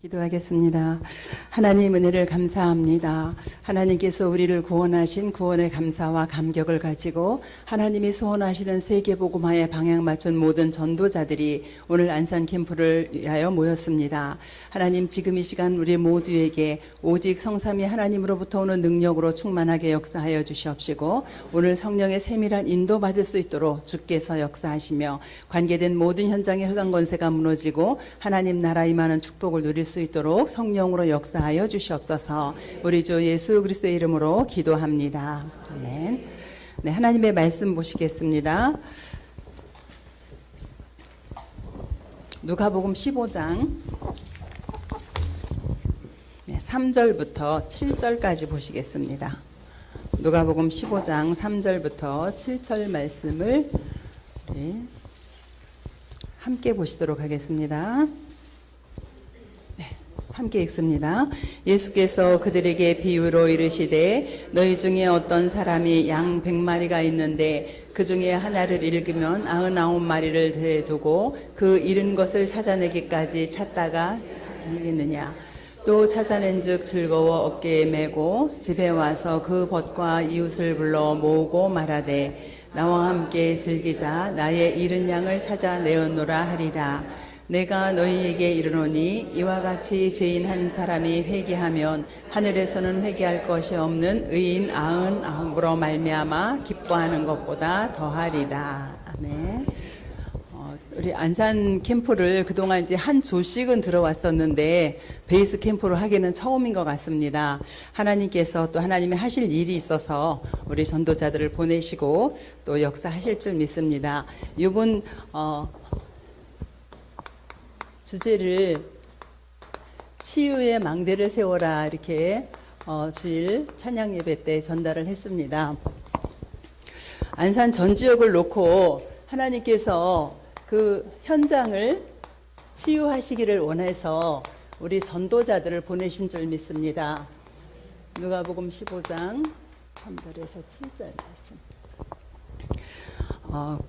기도하겠습니다. 하나님 은혜를 감사합니다. 하나님께서 우리를 구원하신 구원의 감사와 감격을 가지고 하나님이 소원하시는 세계복음화에 방향 맞춘 모든 전도자들이 오늘 안산 캠프를 위하여 모였습니다. 하나님 지금 이 시간 우리 모두에게 오직 성삼위 하나님으로부터 오는 능력으로 충만하게 역사하여 주시옵시고 오늘 성령의 세밀한 인도 받을 수 있도록 주께서 역사하시며 관계된 모든 현장의 흑암 권세가 무너지고 하나님 나라 임하는 축복을 누릴 수 있도록 성령으로 역사하여 주시옵소서. 우리 주 예수 그리스도의 이름으로 기도합니다. 아멘. 네, 하나님의 말씀 보시겠습니다. 누가복음 15장 3절부터 7절까지 보시겠습니다. 누가복음 15장 3절부터 7절 말씀을 우리 함께 보시도록 하겠습니다. 함께 읽습니다. 예수께서 그들에게 비유로 이르시되 너희 중에 어떤 사람이 양 100마리가 있는데 그 중에 하나를 잃으면 99마리를 대두고 그 잃은 것을 찾아내기까지 찾다가 아니겠느냐. 또 찾아낸즉 즐거워 어깨에 메고 집에 와서 그 벗과 이웃을 불러 모으고 말하되 나와 함께 즐기자. 나의 잃은 양을 찾아내었노라 하리라. 내가 너희에게 이르노니 이와 같이 죄인 한 사람이 회개하면 하늘에서는 회개할 것이 없는 의인 99으로 말미암아 기뻐하는 것보다 더하리라. 아멘. 우리 안산 캠프를 그동안 이제 한 조씩은 들어왔었는데 베이스 캠프로 하기는 처음인 것 같습니다. 하나님께서 또 하나님이 하실 일이 있어서 우리 전도자들을 보내시고 또 역사하실 줄 믿습니다. 이번 주제를 치유의 망대를 세워라 이렇게 주일 찬양 예배 때 전달을 했습니다. 안산 전 지역을 놓고 하나님께서 그 현장을 치유하시기를 원해서 우리 전도자들을 보내신 줄 믿습니다. 누가복음 15장 3절에서 7절 말씀.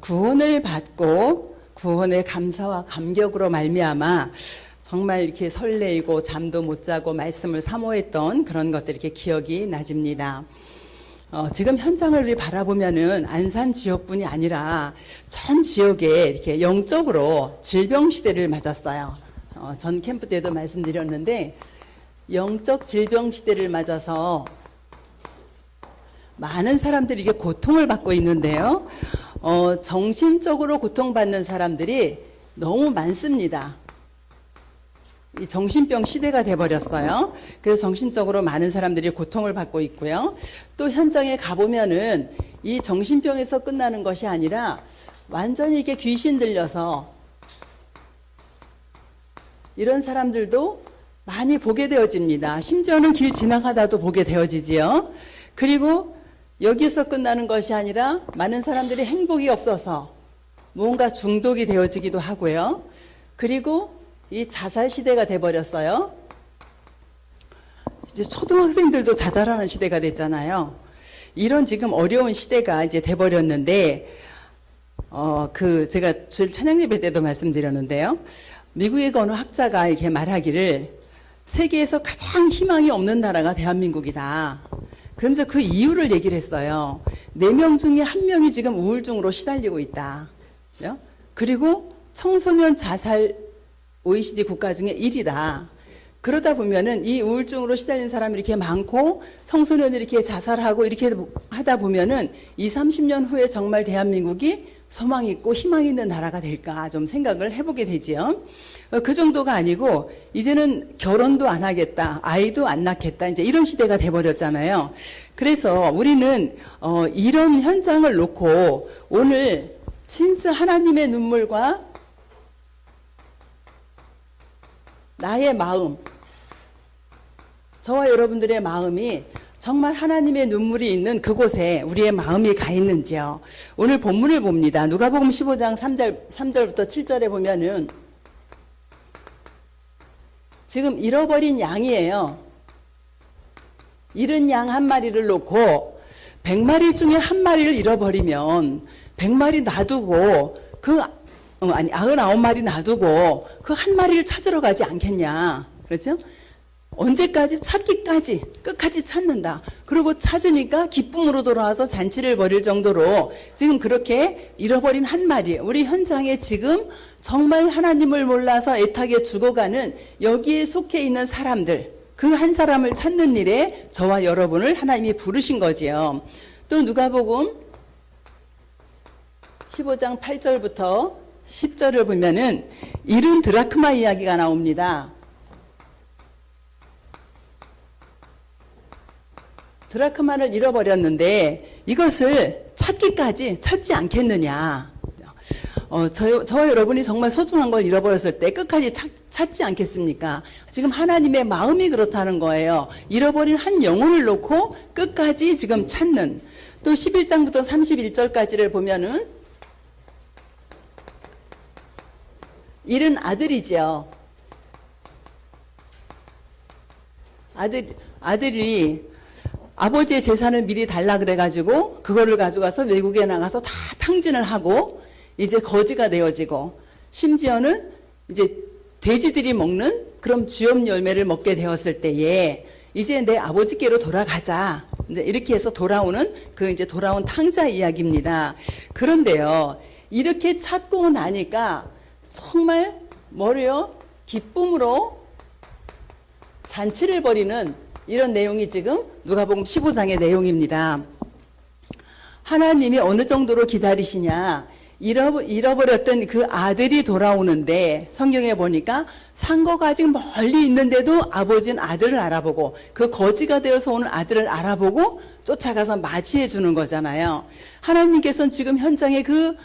구원을 받고 구원의 감사와 감격으로 말미암아 정말 이렇게 설레이고 잠도 못 자고 말씀을 사모했던 그런 것들이 이렇게 기억이 나집니다. 지금 현장을 우리 바라보면은 안산 지역뿐이 아니라 전 지역에 이렇게 영적으로 질병 시대를 맞았어요. 전 캠프 때도 말씀드렸는데 영적 질병 시대를 맞아서 많은 사람들이 이게 고통을 받고 있는데요. 정신적으로 고통받는 사람들이 너무 많습니다. 이 정신병 시대가 돼버렸어요. 그래서 정신적으로 많은 사람들이 고통을 받고 있고요. 또 현장에 가보면은 이 정신병에서 끝나는 것이 아니라 완전히 이렇게 귀신 들려서 이런 사람들도 많이 보게 되어집니다. 심지어는 길 지나가다도 보게 되어지지요. 그리고 여기서 끝나는 것이 아니라 많은 사람들이 행복이 없어서 뭔가 중독이 되어지기도 하고요. 그리고 이 자살 시대가 돼버렸어요. 이제 초등학생들도 자살하는 시대가 됐잖아요. 이런 지금 어려운 시대가 이제 돼버렸는데, 제가 주일 찬양 예배 때도 말씀드렸는데요. 미국의 어느 학자가 이렇게 말하기를 세계에서 가장 희망이 없는 나라가 대한민국이다. 그러면서 그 이유를 얘기를 했어요. 4명 중에 1명이 지금 우울증으로 시달리고 있다. 그리고 청소년 자살 OECD 국가 중에 1위다. 그러다 보면은 이 우울증으로 시달리는 사람이 이렇게 많고 청소년들이 이렇게 자살하고 이렇게 하다 보면은 20, 30년 후에 정말 대한민국이 소망 있고 희망 있는 나라가 될까 좀 생각을 해보게 되지요. 그 정도가 아니고 이제는 결혼도 안 하겠다, 아이도 안 낳겠다, 이제 이런 시대가 돼버렸잖아요. 그래서 우리는 이런 현장을 놓고 오늘 진짜 하나님의 눈물과 나의 마음, 저와 여러분들의 마음이 정말 하나님의 눈물이 있는 그곳에 우리의 마음이 가 있는지요. 오늘 본문을 봅니다. 누가복음 15장 3절부터 7절에 보면은 지금 잃어버린 양이에요. 잃은 양 1마리를 놓고 100마리 중에 1마리를 잃어버리면 100마리 놔두고 99마리 놔두고 그 1마리를 찾으러 가지 않겠냐. 그렇죠? 언제까지? 찾기까지, 끝까지 찾는다. 그리고 찾으니까 기쁨으로 돌아와서 잔치를 벌일 정도로 지금 그렇게 잃어버린 한 마리, 우리 현장에 지금 정말 하나님을 몰라서 애타게 죽어가는 여기에 속해 있는 사람들, 그 한 사람을 찾는 일에 저와 여러분을 하나님이 부르신 거지요. 또 누가복음 15장 8절부터 10절을 보면은 잃은 드라크마 이야기가 나옵니다. 드라크마를 잃어버렸는데 이것을 찾기까지 찾지 않겠느냐. 저와 여러분이 정말 소중한 걸 잃어버렸을 때 끝까지 찾지 않겠습니까? 지금 하나님의 마음이 그렇다는 거예요. 잃어버린 한 영혼을 놓고 끝까지 지금 찾는. 또 11장부터 31절까지를 보면은 잃은 아들이죠. 아들이 아버지의 재산을 미리 달라 그래가지고 그거를 가져가서 외국에 나가서 다 탕진을 하고 이제 거지가 되어지고 심지어는 이제 돼지들이 먹는 그런 주염 열매를 먹게 되었을 때에 이제 내 아버지께로 돌아가자. 이제 이렇게 해서 돌아오는 이제 돌아온 탕자 이야기입니다. 그런데요, 이렇게 찾고 나니까 정말 뭐래요? 기쁨으로 잔치를 벌이는 이런 내용이 지금 누가복음 15장의 내용입니다. 하나님이 어느 정도로 기다리시냐? 잃어버렸던 그 아들이 돌아오는데 성경에 보니까 상거가 아직 멀리 있는데도 아버지는 아들을 알아보고 그 거지가 되어서 오는 아들을 알아보고 쫓아가서 맞이해 주는 거잖아요. 하나님께서는 지금 현장에 그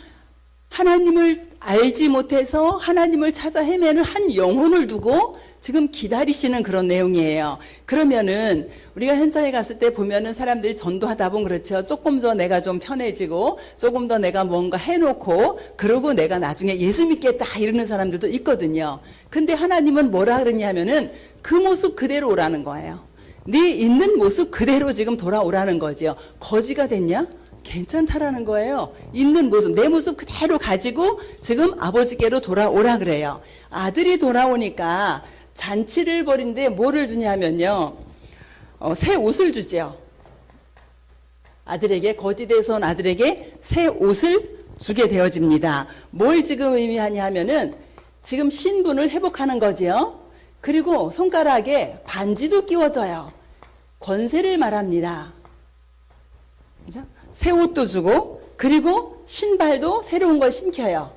하나님을 알지 못해서 하나님을 찾아 헤매는 한 영혼을 두고 지금 기다리시는 그런 내용이에요. 그러면은 우리가 현장에 갔을 때 보면은 사람들이 전도하다 보면 그렇죠. 조금 더 내가 좀 편해지고 조금 더 내가 뭔가 해놓고 그러고 내가 나중에 예수 믿겠다 이러는 사람들도 있거든요. 근데 하나님은 뭐라 그러냐면은 그 모습 그대로 오라는 거예요. 네 있는 모습 그대로 지금 돌아오라는 거죠. 거지가 됐냐? 괜찮다라는 거예요. 있는 모습, 내 모습 그대로 가지고 지금 아버지께로 돌아오라 그래요. 아들이 돌아오니까 잔치를 벌이는데 뭐를 주냐면요. 새 옷을 주죠. 아들에게, 거지돼서 온 아들에게 새 옷을 주게 되어집니다. 뭘 지금 의미하냐 하면은 지금 신분을 회복하는 거지요. 그리고 손가락에 반지도 끼워줘요. 권세를 말합니다. 그죠? 새 옷도 주고 그리고 신발도 새로운 걸 신겨요.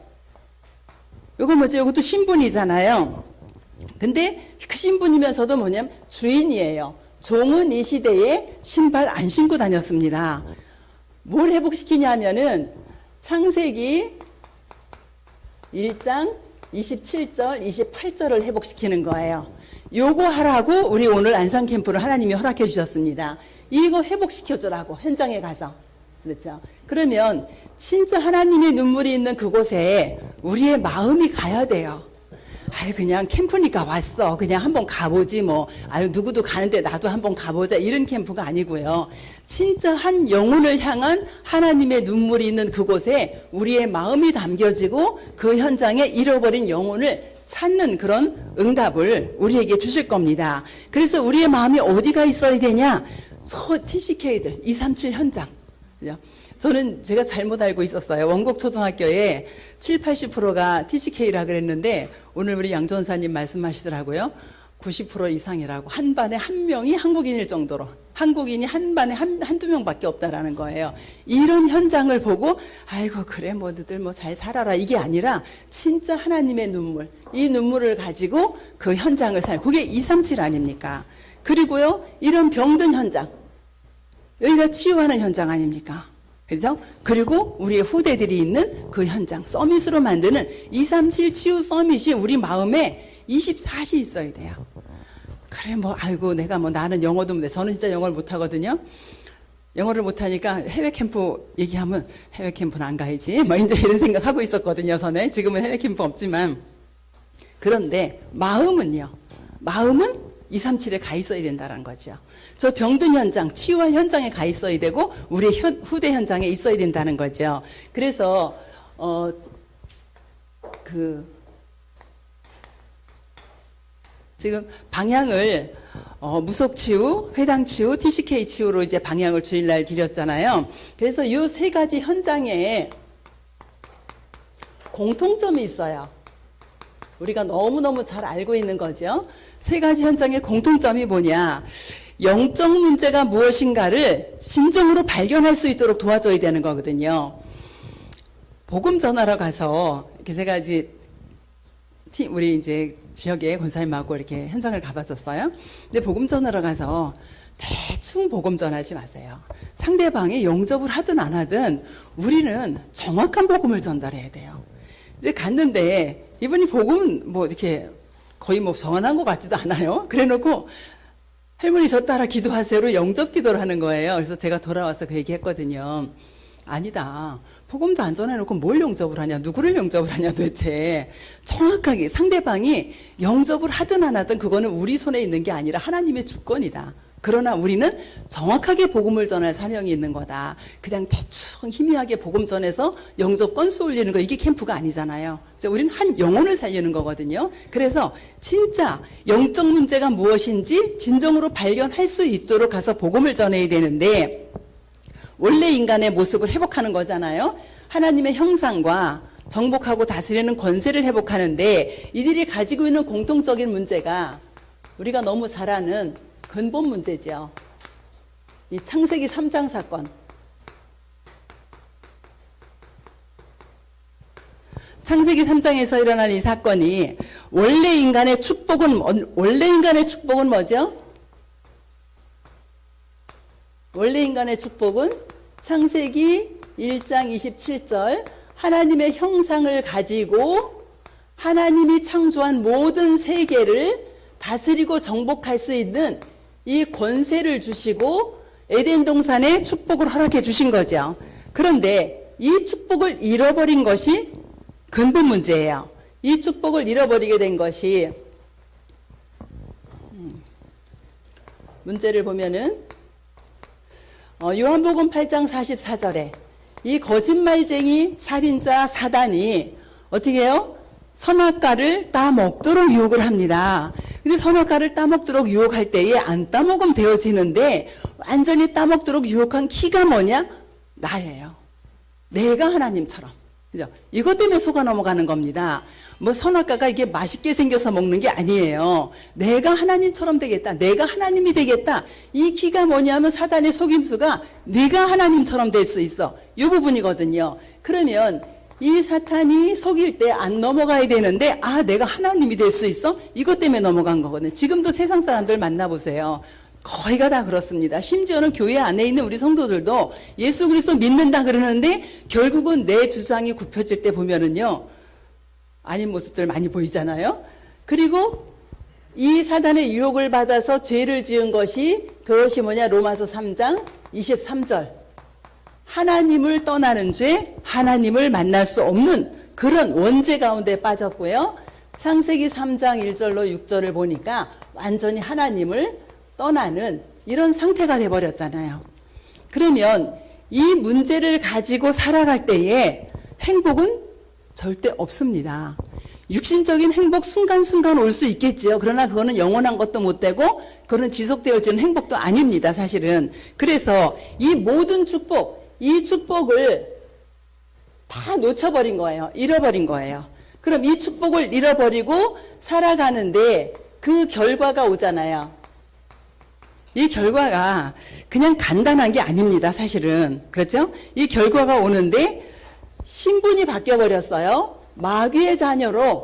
이거 뭐죠? 이것도 신분이잖아요. 근데 그 신분이면서도 뭐냐면 주인이에요. 종은 이 시대에 신발 안 신고 다녔습니다. 뭘 회복시키냐면은 창세기 1장 27절, 28절을 회복시키는 거예요. 요거 하라고 우리 오늘 안상 캠프를 하나님이 허락해 주셨습니다. 이거 회복시켜주라고 현장에 가서. 그렇죠. 그러면 진짜 하나님의 눈물이 있는 그곳에 우리의 마음이 가야 돼요. 아유, 그냥 캠프니까 왔어. 그냥 한번 가보지 뭐. 아유, 누구도 가는데 나도 한번 가보자. 이런 캠프가 아니고요. 진짜 한 영혼을 향한 하나님의 눈물이 있는 그곳에 우리의 마음이 담겨지고 그 현장에 잃어버린 영혼을 찾는 그런 응답을 우리에게 주실 겁니다. 그래서 우리의 마음이 어디가 있어야 되냐? TCK들 237 현장. 저는 제가 잘못 알고 있었어요. 원곡초등학교에 80%가 TCK라 그랬는데 오늘 우리 양 전사님 말씀하시더라고요. 90% 이상이라고. 한 반에 한 명이 한국인일 정도로. 한국인이 한 반에 한두 명밖에 없다라는 거예요. 이런 현장을 보고 아이고 그래 뭐 너들 뭐 잘 살아라 이게 아니라 진짜 하나님의 눈물. 이 눈물을 가지고 그 현장을 그게 237 아닙니까? 그리고요 이런 병든 현장. 여기가 치유하는 현장 아닙니까? 그죠? 그리고 우리의 후대들이 있는 그 현장, 서밋으로 만드는 237 치유 서밋이 우리 마음에 24시 있어야 돼요. 그래, 아이고, 내가 나는 영어도 못해. 저는 진짜 영어를 못하거든요. 영어를 못하니까 해외 캠프 얘기하면 해외 캠프는 안 가야지. 이제 이런 생각하고 있었거든요, 전에. 지금은 해외 캠프 없지만. 그런데 마음은요. 마음은 237에 가 있어야 된다는 거죠. 저 병든 현장, 치유할 현장에 가 있어야 되고 우리 후대 현장에 있어야 된다는 거죠. 그래서 지금 방향을 무속치유, 회당치유, TCK치유로 이제 방향을 주일날 드렸잖아요. 그래서 이 세 가지 현장에 공통점이 있어요. 우리가 너무너무 잘 알고 있는 거죠. 세 가지 현장의 공통점이 뭐냐. 영적 문제가 무엇인가를 진정으로 발견할 수 있도록 도와줘야 되는 거거든요. 복음 전하러 가서 이렇게 세 가지 우리 이제 지역에 권사님하고 이렇게 현장을 가봤었어요. 근데 복음 전하러 가서 대충 복음 전하지 마세요. 상대방이 영접을 하든 안 하든 우리는 정확한 복음을 전달해야 돼요. 이제 갔는데 이분이 복음 뭐 이렇게 거의 뭐 전한 것 같지도 않아요. 그래놓고 할머니 저 따라 기도하세요로 영접 기도를 하는 거예요. 그래서 제가 돌아와서 그 얘기했거든요. 아니다. 복음도 안 전해놓고 뭘 영접을 하냐, 누구를 영접을 하냐 도대체. 정확하게 상대방이 영접을 하든 안 하든 그거는 우리 손에 있는 게 아니라 하나님의 주권이다. 그러나 우리는 정확하게 복음을 전할 사명이 있는 거다. 그냥 대충 희미하게 복음 전해서 영접 건수 올리는 거, 이게 캠프가 아니잖아요. 우리는 한 영혼을 살리는 거거든요. 그래서 진짜 영적 문제가 무엇인지 진정으로 발견할 수 있도록 가서 복음을 전해야 되는데, 원래 인간의 모습을 회복하는 거잖아요. 하나님의 형상과 정복하고 다스리는 권세를 회복하는데, 이들이 가지고 있는 공통적인 문제가 우리가 너무 잘 아는 근본 문제죠. 이 창세기 3장 사건. 창세기 3장에서 일어난 이 사건이 원래 인간의 축복은 뭐죠? 원래 인간의 축복은 창세기 1장 27절, 하나님의 형상을 가지고 하나님이 창조한 모든 세계를 다스리고 정복할 수 있는 이 권세를 주시고 에덴 동산에 축복을 허락해 주신 거죠. 그런데 이 축복을 잃어버린 것이 근본 문제예요. 이 축복을 잃어버리게 된 것이, 문제를 보면은 요한복음 8장 44절에 이 거짓말쟁이 살인자 사단이 어떻게 해요? 선악과를 따먹도록 유혹을 합니다. 근데 선악과를 따먹도록 유혹할 때에 안 따먹으면 되어지는데, 완전히 따먹도록 유혹한 키가 뭐냐? 나예요. 내가 하나님처럼. 그죠? 이것 때문에 속아 넘어가는 겁니다. 뭐 선악과가 이게 맛있게 생겨서 먹는 게 아니에요. 내가 하나님처럼 되겠다. 내가 하나님이 되겠다. 이 키가 뭐냐면 사단의 속임수가 네가 하나님처럼 될 수 있어. 이 부분이거든요. 그러면 이 사탄이 속일 때 안 넘어가야 되는데, 아, 내가 하나님이 될 수 있어? 이것 때문에 넘어간 거거든요. 지금도 세상 사람들 만나보세요. 거의가 다 그렇습니다. 심지어는 교회 안에 있는 우리 성도들도 예수 그리스도 믿는다 그러는데 결국은 내 주장이 굽혀질 때 보면은요, 아닌 모습들 많이 보이잖아요. 그리고 이 사단의 유혹을 받아서 죄를 지은 것이, 그것이 뭐냐? 로마서 3장 23절. 하나님을 떠나는 죄, 하나님을 만날 수 없는 그런 원죄 가운데 빠졌고요. 창세기 3장 1절로 6절을 보니까 완전히 하나님을 떠나는 이런 상태가 돼버렸잖아요. 그러면 이 문제를 가지고 살아갈 때에 행복은 절대 없습니다. 육신적인 행복 순간순간 올 수 있겠지요. 그러나 그거는 영원한 것도 못 되고 그거는 지속되어지는 행복도 아닙니다, 사실은. 그래서 이 모든 축복, 이 축복을 다 놓쳐버린 거예요. 잃어버린 거예요. 그럼 이 축복을 잃어버리고 살아가는데 그 결과가 오잖아요. 이 결과가 그냥 간단한 게 아닙니다, 사실은. 그렇죠? 이 결과가 오는데 신분이 바뀌어버렸어요. 마귀의 자녀로.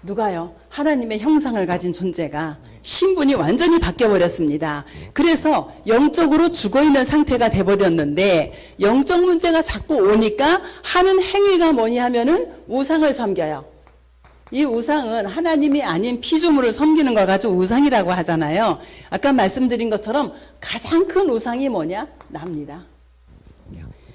누가요? 하나님의 형상을 가진 존재가 신분이 완전히 바뀌어버렸습니다. 그래서 영적으로 죽어있는 상태가 돼버렸는데, 영적 문제가 자꾸 오니까 하는 행위가 뭐냐 하면은 우상을 섬겨요. 이 우상은 하나님이 아닌 피조물을 섬기는 걸 가지고 우상이라고 하잖아요. 아까 말씀드린 것처럼 가장 큰 우상이 뭐냐? 나입니다.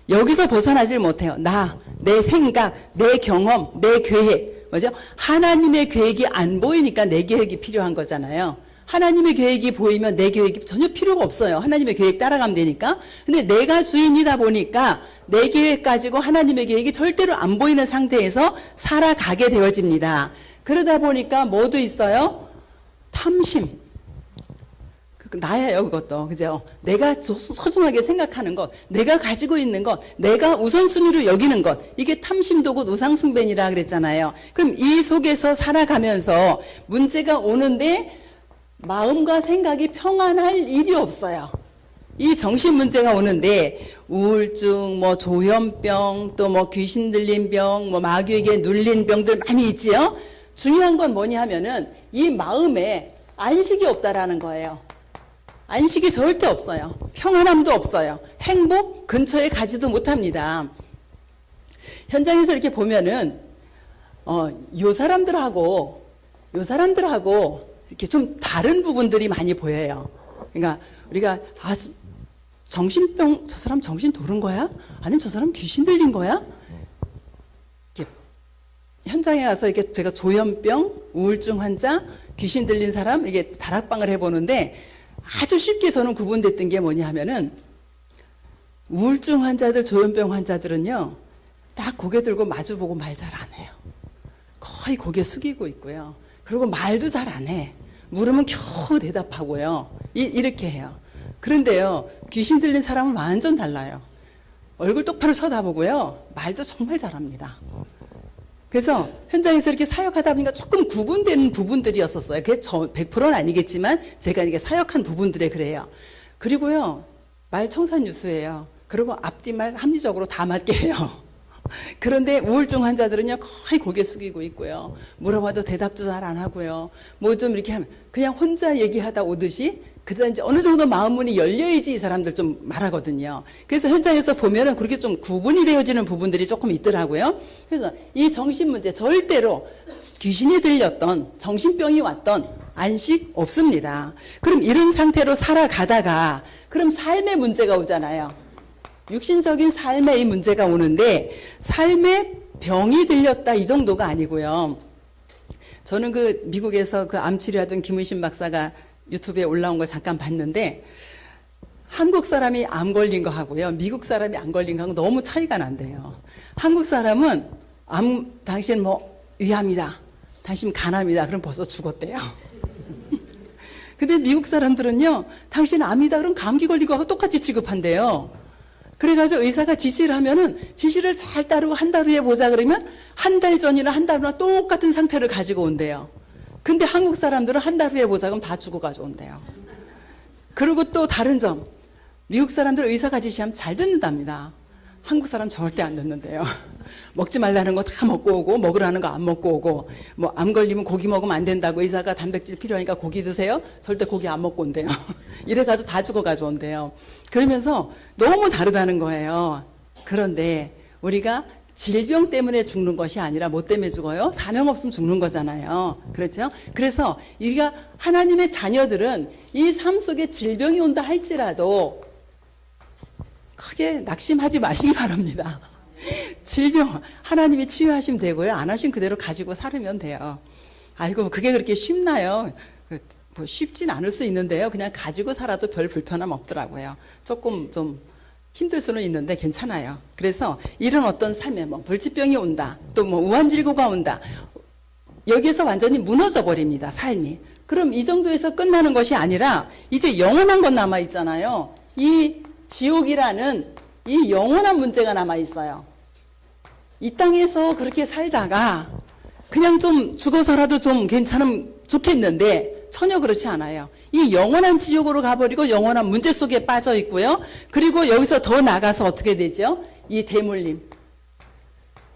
여기서 벗어나질 못해요. 나, 내 생각, 내 경험, 내 계획. 뭐죠? 하나님의 계획이 안 보이니까 내 계획이 필요한 거잖아요. 하나님의 계획이 보이면 내 계획이 전혀 필요가 없어요. 하나님의 계획 따라가면 되니까. 근데 내가 주인이다 보니까 내 계획 가지고 하나님의 계획이 절대로 안 보이는 상태에서 살아가게 되어집니다. 그러다 보니까 뭐도 있어요? 탐심. 나예요, 그것도. 그죠? 내가 소중하게 생각하는 것, 내가 가지고 있는 것, 내가 우선순위로 여기는 것, 이게 탐심도 곧 우상숭배니라 그랬잖아요. 그럼 이 속에서 살아가면서 문제가 오는데 마음과 생각이 평안할 일이 없어요. 이 정신 문제가 오는데 우울증, 뭐 조현병, 또 뭐 귀신 들린 병, 뭐 마귀에게 눌린 병들 많이 있지요. 중요한 건 뭐냐 하면은 이 마음에 안식이 없다라는 거예요. 안식이 절대 없어요. 평안함도 없어요. 행복 근처에 가지도 못합니다. 현장에서 이렇게 보면은 요 사람들하고 이렇게 좀 다른 부분들이 많이 보여요. 그러니까 우리가 정신병, 저 사람 정신 도른 거야? 아니면 저 사람 귀신 들린 거야? 이렇게 현장에 가서 이렇게 제가 조현병, 우울증 환자, 귀신 들린 사람 이게 다락방을 해보는데 아주 쉽게 저는 구분됐던 게 뭐냐 하면은 우울증 환자들, 조현병 환자들은요 딱 고개 들고 마주보고 말 잘 안 해요. 거의 고개 숙이고 있고요. 그리고 말도 잘 안 해. 물으면 겨우 대답하고요. 이렇게 해요. 그런데요 귀신 들린 사람은 완전 달라요. 얼굴 똑바로 쳐다보고요 말도 정말 잘합니다. 그래서 현장에서 이렇게 사역하다 보니까 조금 구분되는 부분들이었었어요. 그게 100%는 아니겠지만 제가 이게 사역한 부분들에 그래요. 그리고요 말 청산유수예요. 그리고 앞뒤말 합리적으로 다 맞게 해요. 그런데 우울증 환자들은요 거의 고개 숙이고 있고요. 물어봐도 대답도 잘 안 하고요. 뭐 좀 이렇게 하면 그냥 혼자 얘기하다 오듯이 그러다 이제 어느 정도 마음문이 열려야지 이 사람들 좀 말하거든요. 그래서 현장에서 보면은 그렇게 좀 구분이 되어지는 부분들이 조금 있더라고요. 그래서 이 정신 문제 절대로 귀신이 들렸던 정신병이 왔던 안식 없습니다. 그럼 이런 상태로 살아가다가 그럼 삶의 문제가 오잖아요. 육신적인 삶의 이 문제가 오는데 삶의 병이 들렸다 이 정도가 아니고요. 저는 그 미국에서 그 암 치료하던 김은신 박사가 유튜브에 올라온 걸 잠깐 봤는데 한국 사람이 암 걸린 거 하고요. 미국 사람이 안 걸린 거하고 너무 차이가 난대요. 한국 사람은 당신 뭐 위암이다. 당신 간암이다. 그럼 벌써 죽었대요. 근데 미국 사람들은요. 당신 암이다. 그럼 감기 걸린 거하고 똑같이 취급한대요. 그래가지고 의사가 지시를 하면은 지시를 잘 따르고 한 달 후에 보자 그러면 한 달 전이나 한 달 후나 똑같은 상태를 가지고 온대요. 근데 한국 사람들은 한 달 후에 보자 그러면 다 죽어가지고 온대요. 그리고 또 다른 점, 미국 사람들은 의사가 지시하면 잘 듣는답니다. 한국 사람 절대 안 듣는데요. 먹지 말라는 거 다 먹고 오고 먹으라는 거 안 먹고 오고 뭐 암 걸리면 고기 먹으면 안 된다고 의사가 단백질 필요하니까 고기 드세요. 절대 고기 안 먹고 온대요. 이래가지고 다 죽어가지고 온대요. 그러면서 너무 다르다는 거예요. 그런데 우리가 질병 때문에 죽는 것이 아니라 뭐 때문에 죽어요? 사명 없으면 죽는 거잖아요. 그렇죠? 그래서 우리가 하나님의 자녀들은 이 삶 속에 질병이 온다 할지라도 크게 낙심하지 마시기 바랍니다. 질병 하나님이 치유하시면 되고요. 안 하시면 그대로 가지고 살으면 돼요. 아이고 그게 그렇게 쉽나요? 뭐 쉽진 않을 수 있는데요. 그냥 가지고 살아도 별 불편함 없더라고요. 조금 좀 힘들 수는 있는데 괜찮아요. 그래서 이런 어떤 삶에 뭐 불치병이 온다. 또 뭐 우환질고가 온다. 여기에서 완전히 무너져 버립니다. 삶이. 그럼 이 정도에서 끝나는 것이 아니라 이제 영원한 건 남아 있잖아요. 이 지옥이라는 이 영원한 문제가 남아 있어요. 이 땅에서 그렇게 살다가 그냥 좀 죽어서라도 좀 좋겠는데 전혀 그렇지 않아요. 이 영원한 지옥으로 가버리고 영원한 문제 속에 빠져 있고요. 그리고 여기서 더 나가서 어떻게 되죠? 이 대물림.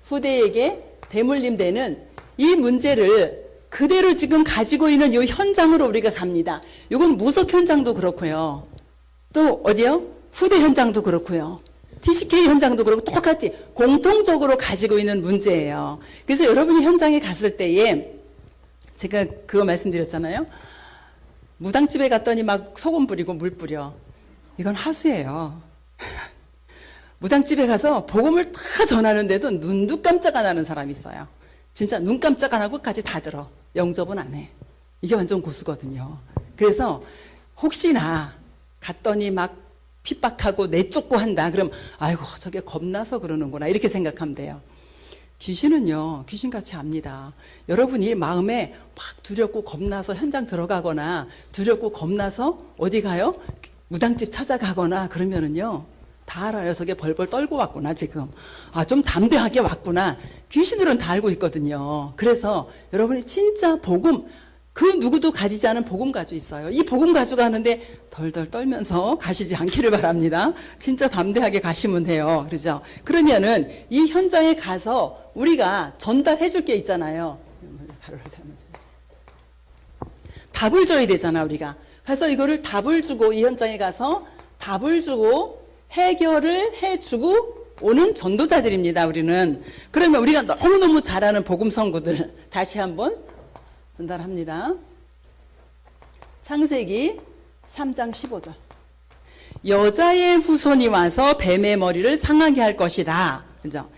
후대에게 대물림 되는 이 문제를 그대로 지금 가지고 있는 이 현장으로 우리가 갑니다. 이건 무속 현장도 그렇고요. 또 어디요? 후대 현장도 그렇고요. TCK 현장도 그렇고 똑같이 공통적으로 가지고 있는 문제예요. 그래서 여러분이 현장에 갔을 때에 제가 그거 말씀드렸잖아요. 무당집에 갔더니 막 소금 뿌리고 물 뿌려. 이건 하수예요. 무당집에 가서 복음을 다 전하는데도 눈도 깜짝 안 하는 사람이 있어요. 진짜 눈 깜짝 안 하고 까지 다 들어. 영접은 안 해. 이게 완전 고수거든요. 그래서 혹시나 갔더니 막 핍박하고 내쫓고 한다. 그럼 아이고 저게 겁나서 그러는구나 이렇게 생각하면 돼요. 귀신은요, 귀신같이 압니다. 여러분이 마음에 막 두렵고 겁나서 현장 들어가거나 두렵고 겁나서 어디 가요? 무당집 찾아가거나 그러면은요, 다 알아요. 저게 벌벌 떨고 왔구나, 지금. 아, 좀 담대하게 왔구나. 귀신들은 다 알고 있거든요. 그래서 여러분이 진짜 복음, 그 누구도 가지지 않은 복음 가지고 있어요. 이 복음 가지고 가는데 덜덜 떨면서 가시지 않기를 바랍니다. 진짜 담대하게 가시면 돼요. 그렇죠? 그러면은 이 현장에 가서 우리가 전달해 줄 게 있잖아요. 답을 줘야 되잖아, 우리가. 그래서 이거를 답을 주고 이 현장에 가서 답을 주고 해결을 해주고 오는 전도자들입니다, 우리는. 그러면 우리가 너무너무 잘하는 복음 선구들 다시 한번 전달합니다. 창세기 3장 15절. 여자의 후손이 와서 뱀의 머리를 상하게 할 것이다. 그죠?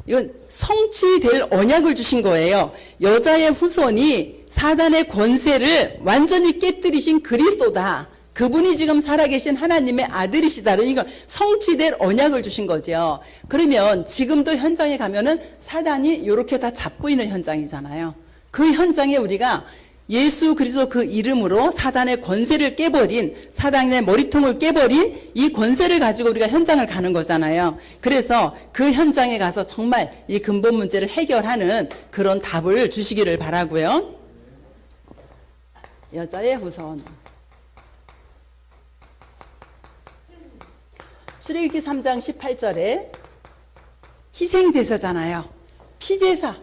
이건 성취될 언약을 주신 거예요. 여자의 후손이 사단의 권세를 완전히 깨뜨리신 그리스도다. 그분이 지금 살아계신 하나님의 아들이시다. 그러니까 성취될 언약을 주신 거죠. 그러면 지금도 현장에 가면은 사단이 이렇게 다 잡고 있는 현장이잖아요. 그 현장에 우리가 예수 그리스도 그 이름으로 사단의 권세를 깨버린, 사단의 머리통을 깨버린 이 권세를 가지고 우리가 현장을 가는 거잖아요. 그래서 그 현장에 가서 정말 이 근본 문제를 해결하는 그런 답을 주시기를 바라고요. 여자의 후손. 출애굽기 3장 18절에 희생제사잖아요. 피제사.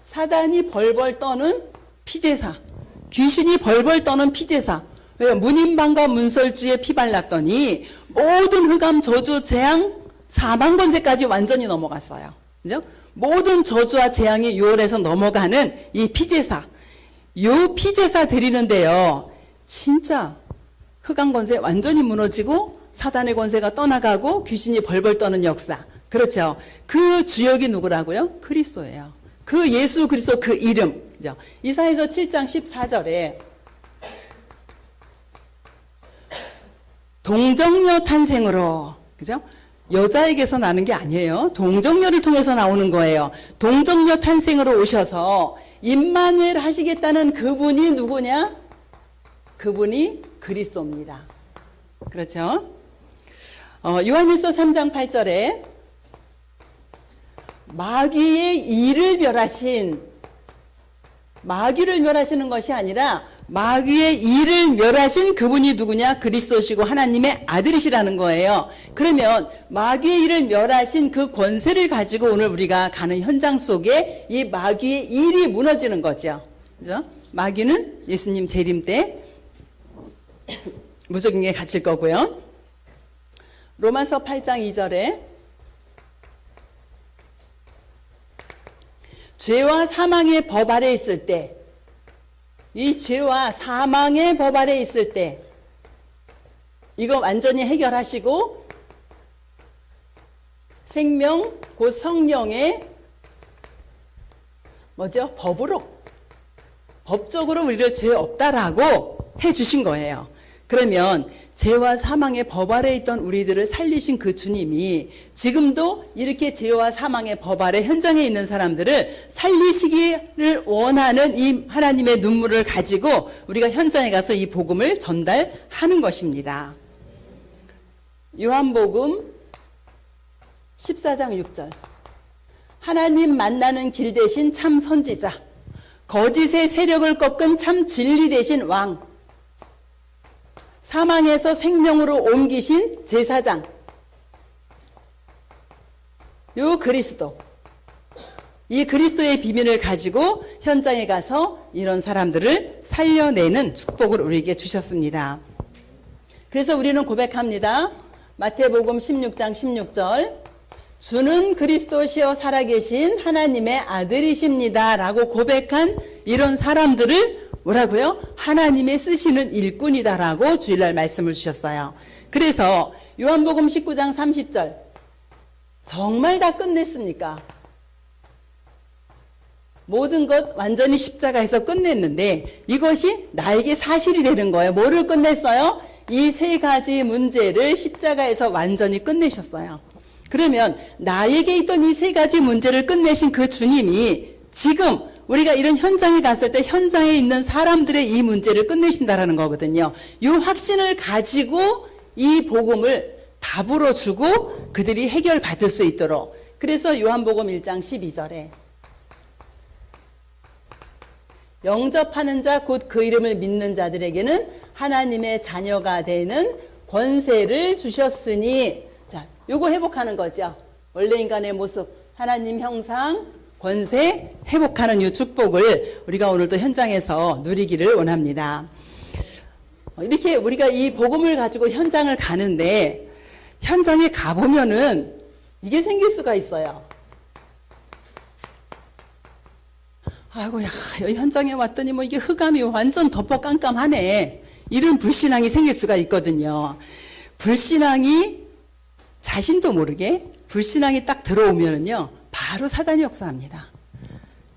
사단이 벌벌 떠는 피제사. 귀신이 벌벌 떠는 피제사. 왜요? 문인방과 문설주에 피 발랐더니 모든 흑암, 저주, 재앙, 사망 권세까지 완전히 넘어갔어요. 그죠? 모든 저주와 재앙이 유월에서 넘어가는 이 피제사. 요 피제사 드리는데요. 진짜 흑암 권세 완전히 무너지고 사단의 권세가 떠나가고 귀신이 벌벌 떠는 역사. 그렇죠. 그 주역이 누구라고요? 그리스도예요. 그 예수 그리스도 그 이름. 그죠? 이사야서 7장 14절에 동정녀 탄생으로, 그죠? 여자에게서 나는 게 아니에요. 동정녀를 통해서 나오는 거예요. 동정녀 탄생으로 오셔서 임마누엘 하시겠다는 그분이 누구냐? 그분이 그리스도입니다. 그렇죠? 요한일서 3장 8절에 마귀의 일을 멸하신, 마귀를 멸하시는 것이 아니라 마귀의 일을 멸하신 그분이 누구냐? 그리스도시고 하나님의 아들이시라는 거예요. 그러면 마귀의 일을 멸하신 그 권세를 가지고 오늘 우리가 가는 현장 속에 이 마귀의 일이 무너지는 거죠. 그죠? 마귀는 예수님 재림 때 무적행에 갇힐 거고요. 로마서 8장 2절에 죄와 사망의 법 아래 있을 때, 이 죄와 사망의 법 아래 있을 때 이거 완전히 해결하시고 생명 곧 성령의 뭐죠? 법적으로 우리를 죄 없다라고 해주신 거예요. 그러면 죄와 사망의 법 아래 있던 우리들을 살리신 그 주님이 지금도 이렇게 죄와 사망의 법 아래 현장에 있는 사람들을 살리시기를 원하는 이 하나님의 눈물을 가지고 우리가 현장에 가서 이 복음을 전달하는 것입니다. 요한복음 14장 6절. 하나님 만나는 길 대신 참 선지자, 거짓의 세력을 꺾은 참 진리 대신 왕, 사망에서 생명으로 옮기신 제사장, 요 그리스도, 이 그리스도의 비밀을 가지고 현장에 가서 이런 사람들을 살려내는 축복을 우리에게 주셨습니다. 그래서 우리는 고백합니다. 마태복음 16장 16절, 주는 그리스도시여 살아계신 하나님의 아들이십니다 라고 고백한 이런 사람들을 뭐라고요? 하나님의 쓰시는 일꾼이다라고 주일날 말씀을 주셨어요. 그래서 요한복음 19장 30절, 정말 다 끝냈습니까? 모든 것 완전히 십자가에서 끝냈는데 이것이 나에게 사실이 되는 거예요. 뭐를 끝냈어요? 이 세 가지 문제를 십자가에서 완전히 끝내셨어요. 그러면 나에게 있던 이 세 가지 문제를 끝내신 그 주님이 지금 우리가 이런 현장에 갔을 때 현장에 있는 사람들의 이 문제를 끝내신다라는 거거든요. 이 확신을 가지고 이 복음을 답으로 주고 그들이 해결받을 수 있도록. 그래서 요한복음 1장 12절에 영접하는 자 곧 그 이름을 믿는 자들에게는 하나님의 자녀가 되는 권세를 주셨으니, 자, 요거 회복하는 거죠. 원래 인간의 모습, 하나님 형상, 권세 회복하는 이 축복을 우리가 오늘도 현장에서 누리기를 원합니다. 이렇게 우리가 이 복음을 가지고 현장을 가는데 현장에 가보면은 이게 생길 수가 있어요. 아이고, 야, 여기 현장에 왔더니 뭐 이게 흑암이 완전 덮어 깜깜하네. 이런 불신앙이 생길 수가 있거든요. 불신앙이 자신도 모르게 불신앙이 딱 들어오면은요, 바로 사단이 역사합니다.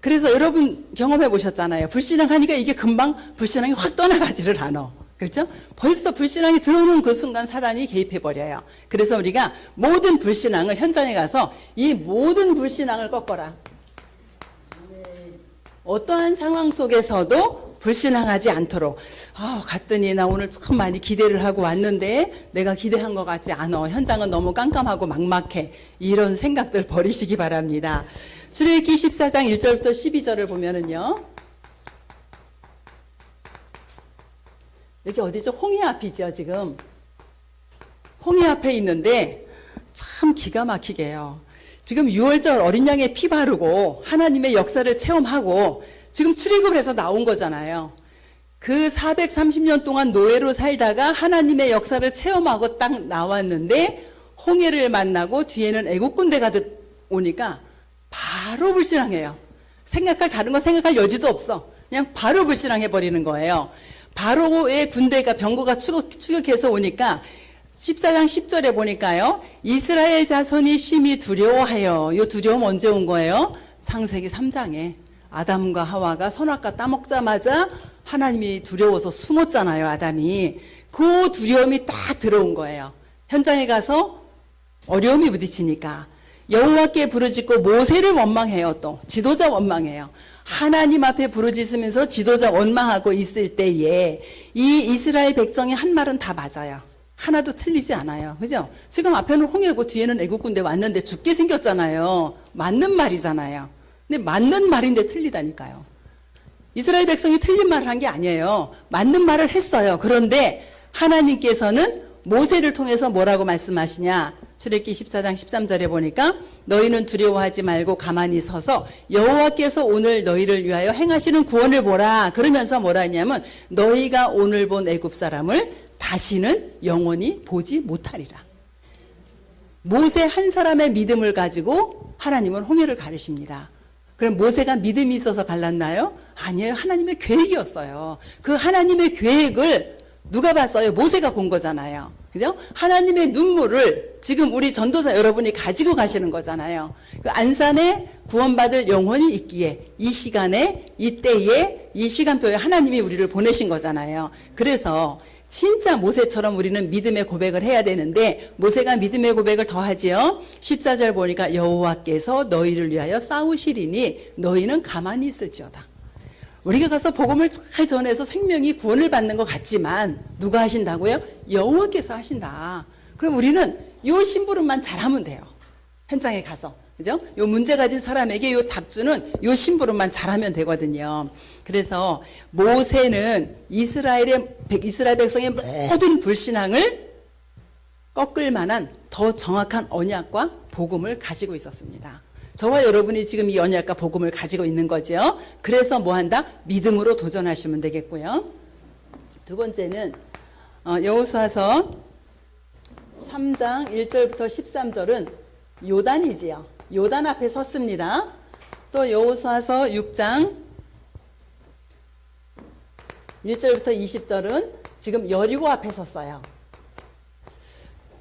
그래서 여러분 경험해 보셨잖아요. 불신앙 하니까 이게 금방 불신앙이 확 떠나가지를 않아. 그렇죠? 벌써 불신앙이 들어오는 그 순간 사단이 개입해 버려요. 그래서 우리가 모든 불신앙을 현장에 가서 이 모든 불신앙을 꺾어라. 어떠한 상황 속에서도 불신앙하지 않도록. 갔더니 나 오늘 참 많이 기대를 하고 왔는데 내가 기대한 것 같지 않아. 현장은 너무 깜깜하고 막막해. 이런 생각들 버리시기 바랍니다. 출애굽기 14장 1절부터 12절을 보면은요. 여기 어디죠? 홍해 앞이죠, 지금. 홍해 앞에 있는데 참 기가 막히게요. 지금 6월절 어린 양의 피 바르고 하나님의 역사를 체험하고 지금 출애굽을 해서 나온 거잖아요. 그 430년 동안 노예로 살다가 하나님의 역사를 체험하고 딱 나왔는데 홍해를 만나고 뒤에는 애국 군대가 오니까 바로 불신앙해요. 다른 거 생각할 여지도 없어. 그냥 바로 불신앙해 버리는 거예요. 바로의 군대가 병거가 추격해서 오니까 14장 10절에 보니까요. 이스라엘 자손이 심히 두려워하여. 이 두려움 언제 온 거예요? 창세기 3장에 아담과 하와가 선악과 따먹자마자 하나님이 두려워서 숨었잖아요. 아담이. 그 두려움이 딱 들어온 거예요. 현장에 가서 어려움이 부딪히니까 여호와께 부르짖고 모세를 원망해요. 또 지도자 원망해요. 하나님 앞에 부르짖으면서 지도자 원망하고 있을 때에 이 이스라엘 백성의 한 말은 다 맞아요. 하나도 틀리지 않아요. 그죠? 지금 앞에는 홍해고 뒤에는 애국군대 왔는데 죽게 생겼잖아요. 맞는 말이잖아요. 근데 맞는 말인데 틀리다니까요. 이스라엘 백성이 틀린 말을 한 게 아니에요. 맞는 말을 했어요. 그런데 하나님께서는 모세를 통해서 뭐라고 말씀하시냐? 출애굽기 14장 13절에 보니까 너희는 두려워하지 말고 가만히 서서 여호와께서 오늘 너희를 위하여 행하시는 구원을 보라. 그러면서 뭐라 했냐면 너희가 오늘 본 애굽 사람을 다시는 영원히 보지 못하리라. 모세 한 사람의 믿음을 가지고 하나님은 홍해를 가르십니다. 그럼 모세가 믿음이 있어서 갈랐나요? 아니에요. 하나님의 계획이었어요. 그 하나님의 계획을 누가 봤어요? 모세가 본 거잖아요. 그죠? 하나님의 눈물을 지금 우리 전도사 여러분이 가지고 가시는 거잖아요. 그 안산에 구원받을 영혼이 있기에 이 시간에, 이때에, 이 시간표에 하나님이 우리를 보내신 거잖아요. 그래서 진짜 모세처럼 우리는 믿음의 고백을 해야 되는데 모세가 믿음의 고백을 더 하지요. 14절 보니까 여호와께서 너희를 위하여 싸우시리니 너희는 가만히 있을지어다. 우리가 가서 복음을 잘 전해서 생명이 구원을 받는 것 같지만 누가 하신다고요? 여호와께서 하신다. 그럼 우리는 요 심부름만 잘하면 돼요. 현장에 가서. 그죠? 요 문제 가진 사람에게 요 답주는 요 심부름만 잘하면 되거든요. 그래서 모세는 이스라엘 백성의 모든 불신앙을 꺾을 만한 더 정확한 언약과 복음을 가지고 있었습니다. 저와 여러분이 지금 이 언약과 복음을 가지고 있는 거죠. 그래서 뭐 한다? 믿음으로 도전하시면 되겠고요. 두 번째는 여호수아서 3장 1절부터 13절은 요단이지요. 요단 앞에 섰습니다. 또 여호수아서 6장 1절부터 20절은 지금 여리고 앞에 섰어요.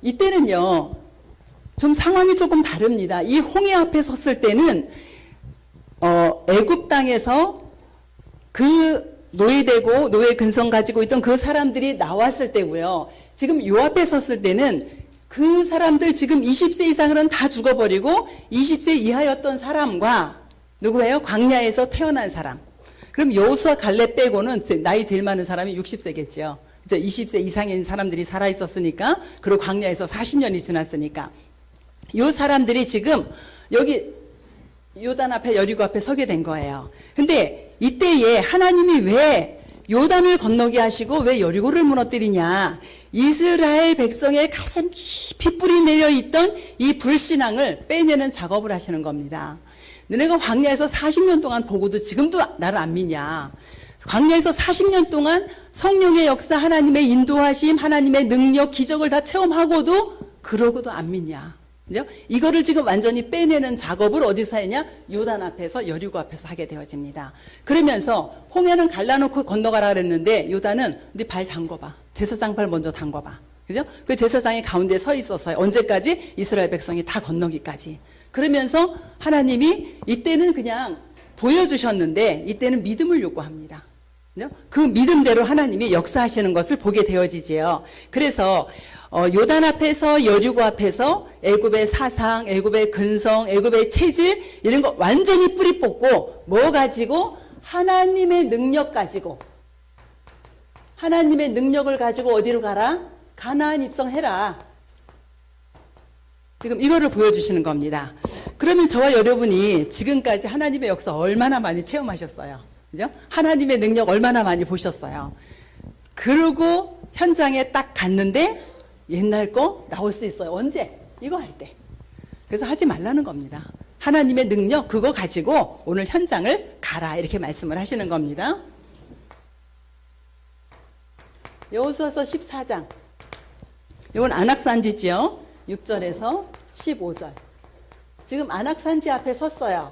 이때는요, 좀 상황이 조금 다릅니다. 이 홍해 앞에 섰을 때는 애굽 땅에서 그 노예되고 노예 근성 가지고 있던 그 사람들이 나왔을 때고요. 지금 요 앞에 섰을 때는 그 사람들 지금 20세 이상은 다 죽어버리고 20세 이하였던 사람과 누구예요? 광야에서 태어난 사람. 그럼 여호수아 갈렙 빼고는 나이 제일 많은 사람이 60세겠죠. 20세 이상인 사람들이 살아있었으니까, 그리고 광야에서 40년이 지났으니까. 이 사람들이 지금 여기 요단 앞에, 여리고 앞에 서게 된 거예요. 근데 이때에 하나님이 왜 요단을 건너게 하시고 왜 여리고를 무너뜨리냐? 이스라엘 백성의 가슴 깊이 뿌리 내려 있던 이 불신앙을 빼내는 작업을 하시는 겁니다. 너네가 광야에서 40년 동안 보고도 지금도 나를 안 믿냐? 광야에서 40년 동안 성령의 역사, 하나님의 인도하심, 하나님의 능력, 기적을 다 체험하고도 그러고도 안 믿냐? 그죠? 이거를 지금 완전히 빼내는 작업을 어디서 했냐? 요단 앞에서, 여리고 앞에서 하게 되어집니다. 그러면서 홍해는 갈라놓고 건너가라 그랬는데 요단은 네 발 담궈봐. 제사장 발 먼저 담궈봐. 그죠? 그 제사장이 가운데 서 있었어요. 언제까지? 이스라엘 백성이 다 건너기까지. 그러면서 하나님이 이때는 그냥 보여주셨는데 이때는 믿음을 요구합니다. 그죠? 그 믿음대로 하나님이 역사하시는 것을 보게 되어지지요. 그래서 요단 앞에서, 여리고 앞에서 애굽의 사상, 애굽의 근성, 애굽의 체질 이런 거 완전히 뿌리 뽑고 뭐 가지고? 하나님의 능력 가지고, 하나님의 능력을 가지고 어디로 가라? 가나안 입성해라. 지금 이거를 보여주시는 겁니다. 그러면 저와 여러분이 지금까지 하나님의 역사 얼마나 많이 체험하셨어요? 그죠? 하나님의 능력 얼마나 많이 보셨어요? 그러고 현장에 딱 갔는데 옛날 거 나올 수 있어요. 언제? 이거 할 때. 그래서 하지 말라는 겁니다. 하나님의 능력 그거 가지고 오늘 현장을 가라 이렇게 말씀을 하시는 겁니다. 여호수아서 14장. 이건 안악산지지요. 6절에서 15절. 지금 안악산지 앞에 섰어요.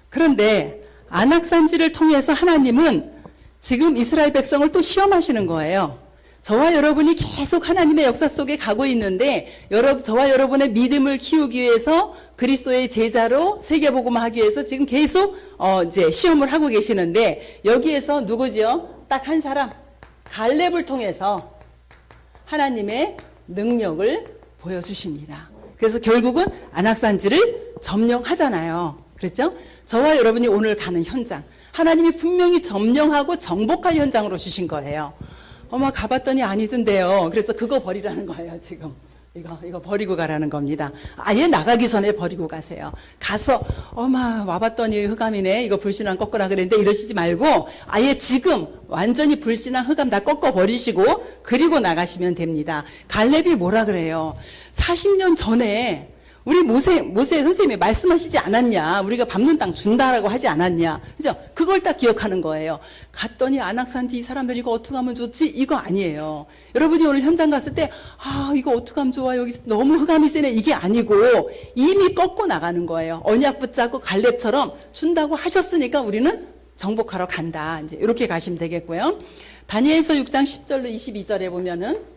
그런데 안악산지를 통해서 하나님은 지금 이스라엘 백성을 또 시험하시는 거예요. 저와 여러분이 계속 하나님의 역사 속에 가고 있는데 저와 여러분의 믿음을 키우기 위해서 그리스도의 제자로 세계복음을 하기 위해서 지금 계속 이제 시험을 하고 계시는데 여기에서 누구죠? 딱 한 사람 갈렙을 통해서 하나님의 능력을 보여주십니다. 그래서 결국은 안악산지를 점령하잖아요. 그렇죠? 저와 여러분이 오늘 가는 현장 하나님이 분명히 점령하고 정복할 현장으로 주신 거예요. 가봤더니 아니던데요. 그래서 그거 버리라는 거예요, 지금. 이거 버리고 가라는 겁니다. 아예 나가기 전에 버리고 가세요. 가서, 와봤더니 흑암이네. 이거 불신앙 꺾으라 그랬는데 이러시지 말고, 아예 지금 완전히 불신앙 흑암 다 꺾어버리시고, 그리고 나가시면 됩니다. 갈렙이 뭐라 그래요? 40년 전에, 우리 모세 선생님이 말씀하시지 않았냐? 우리가 밟는 땅 준다라고 하지 않았냐? 그죠? 그걸 딱 기억하는 거예요. 갔더니 안악산지 이 사람들 이거 어떻게 하면 좋지? 이거 아니에요. 여러분이 오늘 현장 갔을 때, 이거 어떻게 하면 좋아? 여기 너무 흑암이 세네. 이게 아니고 이미 꺾고 나가는 거예요. 언약 붙잡고 갈렙처럼 준다고 하셨으니까 우리는 정복하러 간다. 이제 이렇게 가시면 되겠고요. 다니엘서 6장 10절로 22절에 보면은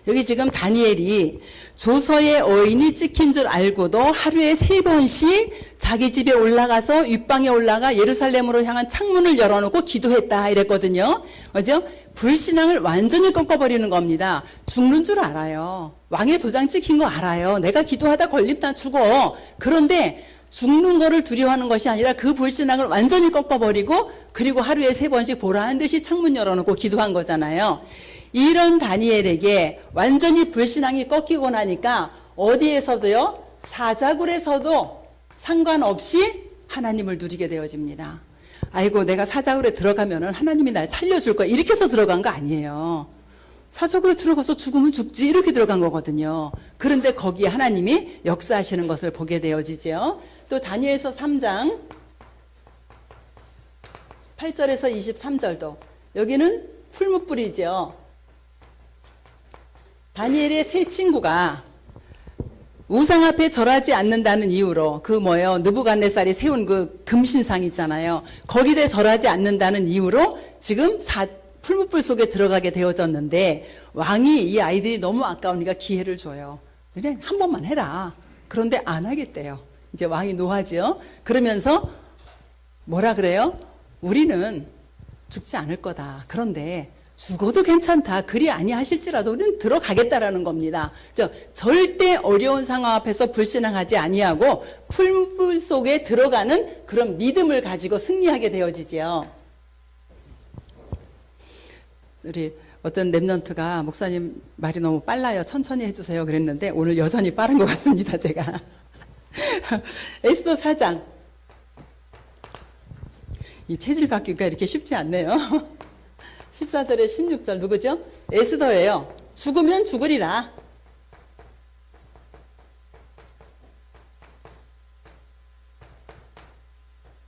여기 지금 다니엘이 조서의 어인이 찍힌 줄 알고도 하루에 3번씩 자기 집에 올라가서 윗방에 올라가 예루살렘으로 향한 창문을 열어놓고 기도했다 이랬거든요. 그죠? 불신앙을 완전히 꺾어버리는 겁니다. 죽는 줄 알아요. 왕의 도장 찍힌 거 알아요. 내가 기도하다 걸리면 죽어. 그런데 죽는 거를 두려워하는 것이 아니라 그 불신앙을 완전히 꺾어버리고 그리고 하루에 3번씩 보라는 듯이 창문 열어놓고 기도한 거잖아요. 이런 다니엘에게 완전히 불신앙이 꺾이고 나니까 어디에서도요, 사자굴에서도 상관없이 하나님을 누리게 되어집니다. 아이고, 내가 사자굴에 들어가면은 하나님이 날 살려줄 거야. 이렇게 해서 들어간 거 아니에요. 사자굴에 들어가서 죽으면 죽지. 이렇게 들어간 거거든요. 그런데 거기에 하나님이 역사하시는 것을 보게 되어지죠. 또 다니엘서 3장 8절에서 23절도 여기는 풀무불이죠. 다니엘의 세 친구가 우상 앞에 절하지 않는다는 이유로 느부갓네살이 세운 그 금신상 있잖아요. 거기에 절하지 않는다는 이유로 지금 풀무불 속에 들어가게 되어졌는데 왕이 이 아이들이 너무 아까우니까 기회를 줘요. 그래, 한 번만 해라. 그런데 안 하겠대요. 이제 왕이 노하죠. 그러면서 뭐라 그래요? 우리는 죽지 않을 거다. 그런데 죽어도 괜찮다. 그리 아니하실지라도 우리는 들어가겠다라는 겁니다. 절대 어려운 상황 앞에서 불신앙하지 아니하고 풀물 속에 들어가는 그런 믿음을 가지고 승리하게 되어지지요. 우리 어떤 랩런트가 목사님 말이 너무 빨라요. 천천히 해주세요. 그랬는데 오늘 여전히 빠른 것 같습니다. 제가. 에스더 4장. 이 체질 바뀌기가 이렇게 쉽지 않네요. 14절에 16절 누구죠? 에스더예요. 죽으면 죽으리라.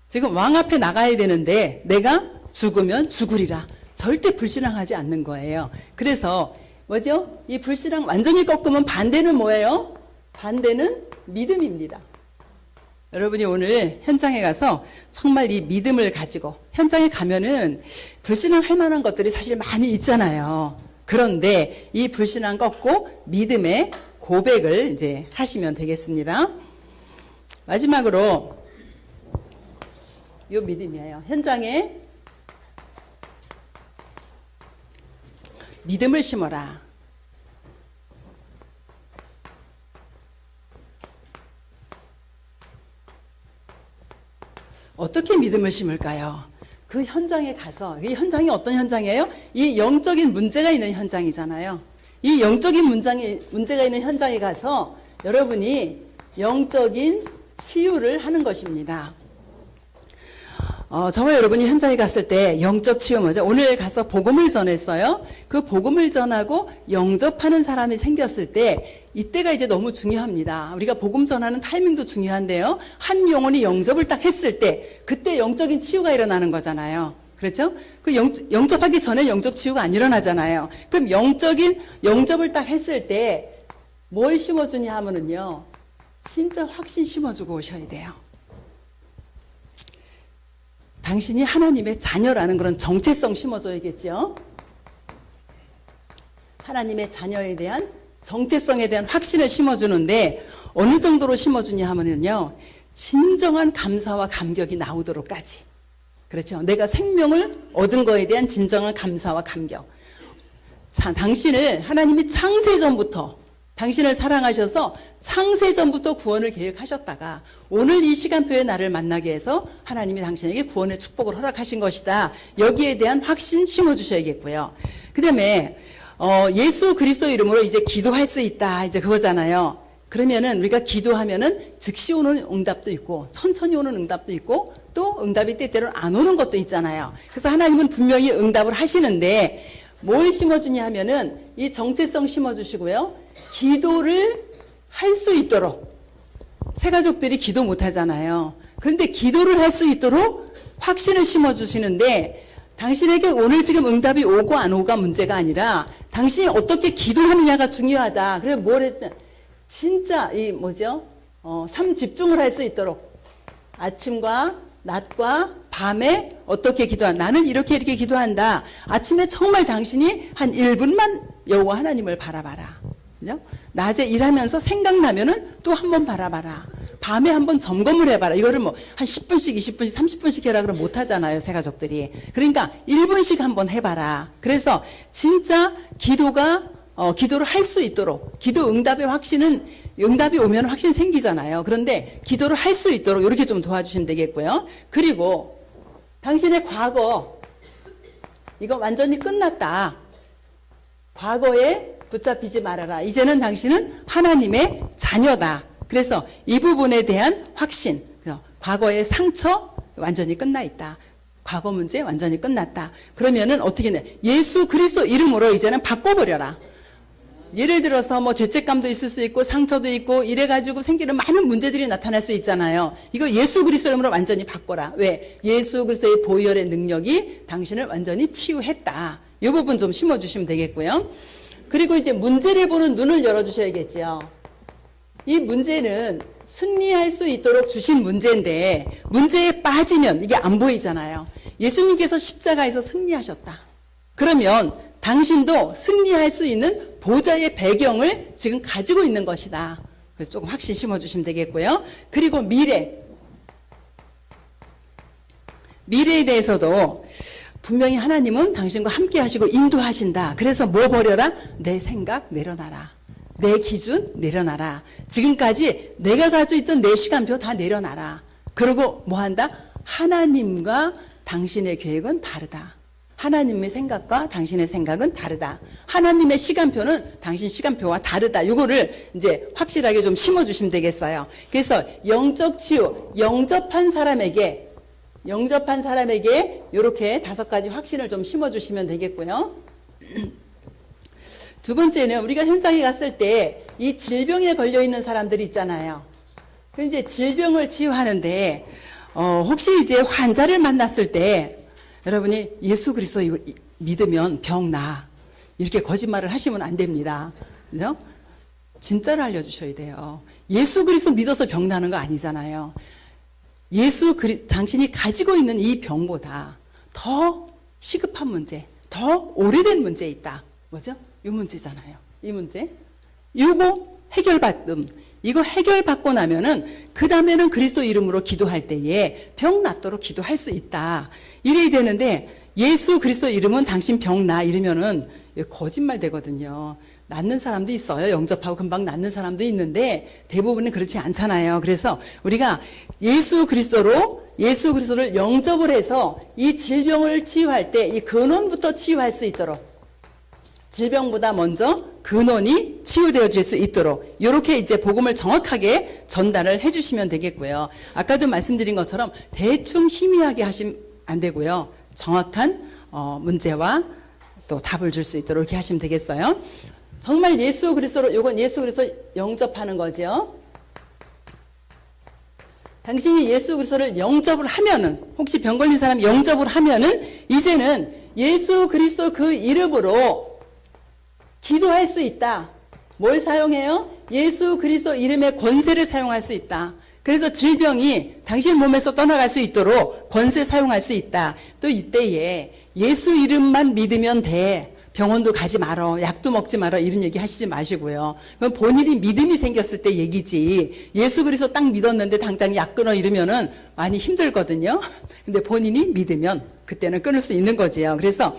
지금 왕 앞에 나가야 되는데 내가 죽으면 죽으리라. 절대 불신앙하지 않는 거예요. 그래서 뭐죠? 이 불신앙 완전히 꺾으면 반대는 뭐예요? 반대는 믿음입니다. 여러분이 오늘 현장에 가서 정말 이 믿음을 가지고 현장에 가면은 불신앙할 만한 것들이 사실 많이 있잖아요. 그런데 이 불신앙 꺾고 믿음의 고백을 이제 하시면 되겠습니다. 마지막으로 이 믿음이에요. 현장에 믿음을 심어라. 어떻게 믿음을 심을까요? 그 현장에 가서, 이 현장이 어떤 현장이에요? 이 영적인 문제가 있는 현장이잖아요. 이 영적인 문제가 있는 현장에 가서 여러분이 영적인 치유를 하는 것입니다. 저와 여러분이 현장에 갔을 때 영적 치유 뭐죠? 오늘 가서 복음을 전했어요. 그 복음을 전하고 영접하는 사람이 생겼을 때 이때가 이제 너무 중요합니다. 우리가 복음 전하는 타이밍도 중요한데요. 한 영혼이 영접을 딱 했을 때 그때 영적인 치유가 일어나는 거잖아요. 그렇죠? 그 영접하기 전에 영적 치유가 안 일어나잖아요. 그럼 영적인 영접을 딱 했을 때 뭘 심어주냐 하면은요. 진짜 확신 심어주고 오셔야 돼요. 당신이 하나님의 자녀라는 그런 정체성 심어줘야겠죠. 하나님의 자녀에 대한 정체성에 대한 확신을 심어주는데 어느 정도로 심어주냐 하면요. 진정한 감사와 감격이 나오도록까지. 그렇죠. 내가 생명을 얻은 거에 대한 진정한 감사와 감격. 자, 당신을 하나님이 창세전부터 당신을 사랑하셔서 창세전부터 구원을 계획하셨다가 오늘 이 시간표에 나를 만나게 해서 하나님이 당신에게 구원의 축복을 허락하신 것이다. 여기에 대한 확신 심어주셔야겠고요. 그 다음에 예수 그리스도 이름으로 이제 기도할 수 있다. 이제 그거잖아요. 그러면은 우리가 기도하면은 즉시 오는 응답도 있고 천천히 오는 응답도 있고 또 응답이 때때로는 안 오는 것도 있잖아요. 그래서 하나님은 분명히 응답을 하시는데 뭘 심어주냐 하면은 이 정체성 심어주시고요. 기도를 할 수 있도록 새가족들이 기도 못하잖아요. 그런데 기도를 할 수 있도록 확신을 심어주시는데 당신에게 오늘 지금 응답이 오고 안 오고가 문제가 아니라 당신이 어떻게 기도하느냐가 중요하다. 그래서 뭘 했든 진짜 이 뭐죠? 삶 집중을 할 수 있도록 아침과 낮과 밤에 어떻게 기도한다. 나는 이렇게 기도한다. 아침에 정말 당신이 한 1분만 여호와 하나님을 바라봐라. 그죠? 낮에 일하면서 생각나면은 또 한 번 바라봐라. 밤에 한번 점검을 해봐라. 이거를 뭐 한 10분씩, 20분씩, 30분씩 해라 그러면 못 하잖아요, 새 가족들이. 그러니까 1분씩 한번 해봐라. 그래서 진짜 기도를 할 수 있도록 기도 응답의 확신은 응답이 오면 확신 생기잖아요. 그런데 기도를 할 수 있도록 이렇게 좀 도와주시면 되겠고요. 그리고 당신의 과거 이거 완전히 끝났다. 과거에 붙잡히지 말아라. 이제는 당신은 하나님의 자녀다. 그래서 이 부분에 대한 확신, 과거의 상처 완전히 끝나 있다. 과거 문제 완전히 끝났다. 그러면은 어떻게 해? 예수 그리스도 이름으로 이제는 바꿔버려라. 예를 들어서 뭐 죄책감도 있을 수 있고 상처도 있고 이래가지고 생기는 많은 문제들이 나타날 수 있잖아요. 이거 예수 그리스도 이름으로 완전히 바꿔라. 왜? 예수 그리스도의 보혈의 능력이 당신을 완전히 치유했다. 이 부분 좀 심어주시면 되겠고요. 그리고 이제 문제를 보는 눈을 열어주셔야겠죠. 이 문제는 승리할 수 있도록 주신 문제인데 문제에 빠지면 이게 안 보이잖아요. 예수님께서 십자가에서 승리하셨다. 그러면 당신도 승리할 수 있는 보좌의 배경을 지금 가지고 있는 것이다. 그래서 조금 확신 심어주시면 되겠고요. 그리고 미래에 대해서도 분명히 하나님은 당신과 함께 하시고 인도하신다. 그래서 뭐 버려라? 내 생각 내려놔라. 내 기준 내려놔라. 지금까지 내가 가지고 있던 내 시간표 다 내려놔라. 그리고 뭐 한다? 하나님과 당신의 계획은 다르다. 하나님의 생각과 당신의 생각은 다르다. 하나님의 시간표는 당신 시간표와 다르다. 이거를 이제 확실하게 좀 심어주시면 되겠어요. 그래서 영적 치유, 영접한 사람에게 이렇게 5가지 확신을 좀 심어주시면 되겠고요. 두 번째는 우리가 현장에 갔을 때 이 질병에 걸려있는 사람들이 있잖아요. 그 이제 질병을 치유하는데, 혹시 이제 환자를 만났을 때 여러분이 예수 그리스도 믿으면 병 나. 이렇게 거짓말을 하시면 안 됩니다. 그죠? 진짜를 알려주셔야 돼요. 예수 그리스도 믿어서 병 나는 거 아니잖아요. 당신이 가지고 있는 이 병보다 더 시급한 문제, 더 오래된 문제 있다. 뭐죠? 이 문제잖아요. 이 문제. 이거 이거 해결받고 나면은 그 다음에는 그리스도 이름으로 기도할 때에 병 낫도록 기도할 수 있다. 이래야 되는데 예수 그리스도 이름은 당신 병 나 이러면은 거짓말 되거든요. 낫는 사람도 있어요. 영접하고 금방 낫는 사람도 있는데 대부분은 그렇지 않잖아요. 그래서 우리가 예수 그리스도를 영접을 해서 이 질병을 치유할 때 이 근원부터 치유할 수 있도록 질병보다 먼저 근원이 치유되어질 수 있도록 이렇게 이제 복음을 정확하게 전달을 해주시면 되겠고요. 아까도 말씀드린 것처럼 대충 희미하게 하시면 안 되고요. 정확한 문제와 또 답을 줄 수 있도록 이렇게 하시면 되겠어요. 정말 이건 예수 그리스도 영접하는 거죠. 당신이 예수 그리스도를 영접을 하면은, 혹시 병 걸린 사람이 영접을 하면은 이제는 예수 그리스도 그 이름으로 기도할 수 있다. 뭘 사용해요? 예수 그리스도 이름의 권세를 사용할 수 있다. 그래서 질병이 당신 몸에서 떠나갈 수 있도록 권세 사용할 수 있다. 또 이때에 예수 이름만 믿으면 돼. 병원도 가지 말어. 약도 먹지 말어. 이런 얘기 하시지 마시고요. 그건 본인이 믿음이 생겼을 때 얘기지. 예수 그리스도 딱 믿었는데 당장 약 끊어 이러면은 많이 힘들거든요. 근데 본인이 믿으면 그때는 끊을 수 있는 거지요. 그래서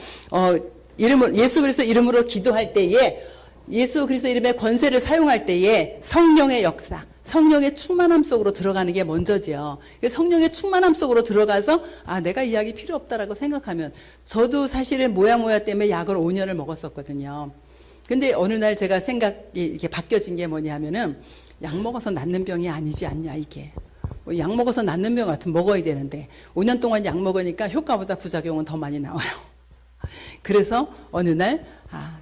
예수 그리스도 이름으로 기도할 때에 예수 그리스도 이름의 권세를 사용할 때에 성령의 역사, 성령의 충만함 속으로 들어가는 게 먼저지요. 성령의 충만함 속으로 들어가서 내가 이 약이 필요 없다라고 생각하면, 저도 사실은 모야 때문에 약을 5년을 먹었었거든요. 근데 어느 날 제가 생각이 이렇게 바뀌어진 게 뭐냐면은 약 먹어서 낫는 병이 아니지 않냐 이게. 약 먹어서 낫는 병 같으면 먹어야 되는데 5년 동안 약 먹으니까 효과보다 부작용은 더 많이 나와요. 그래서 어느 날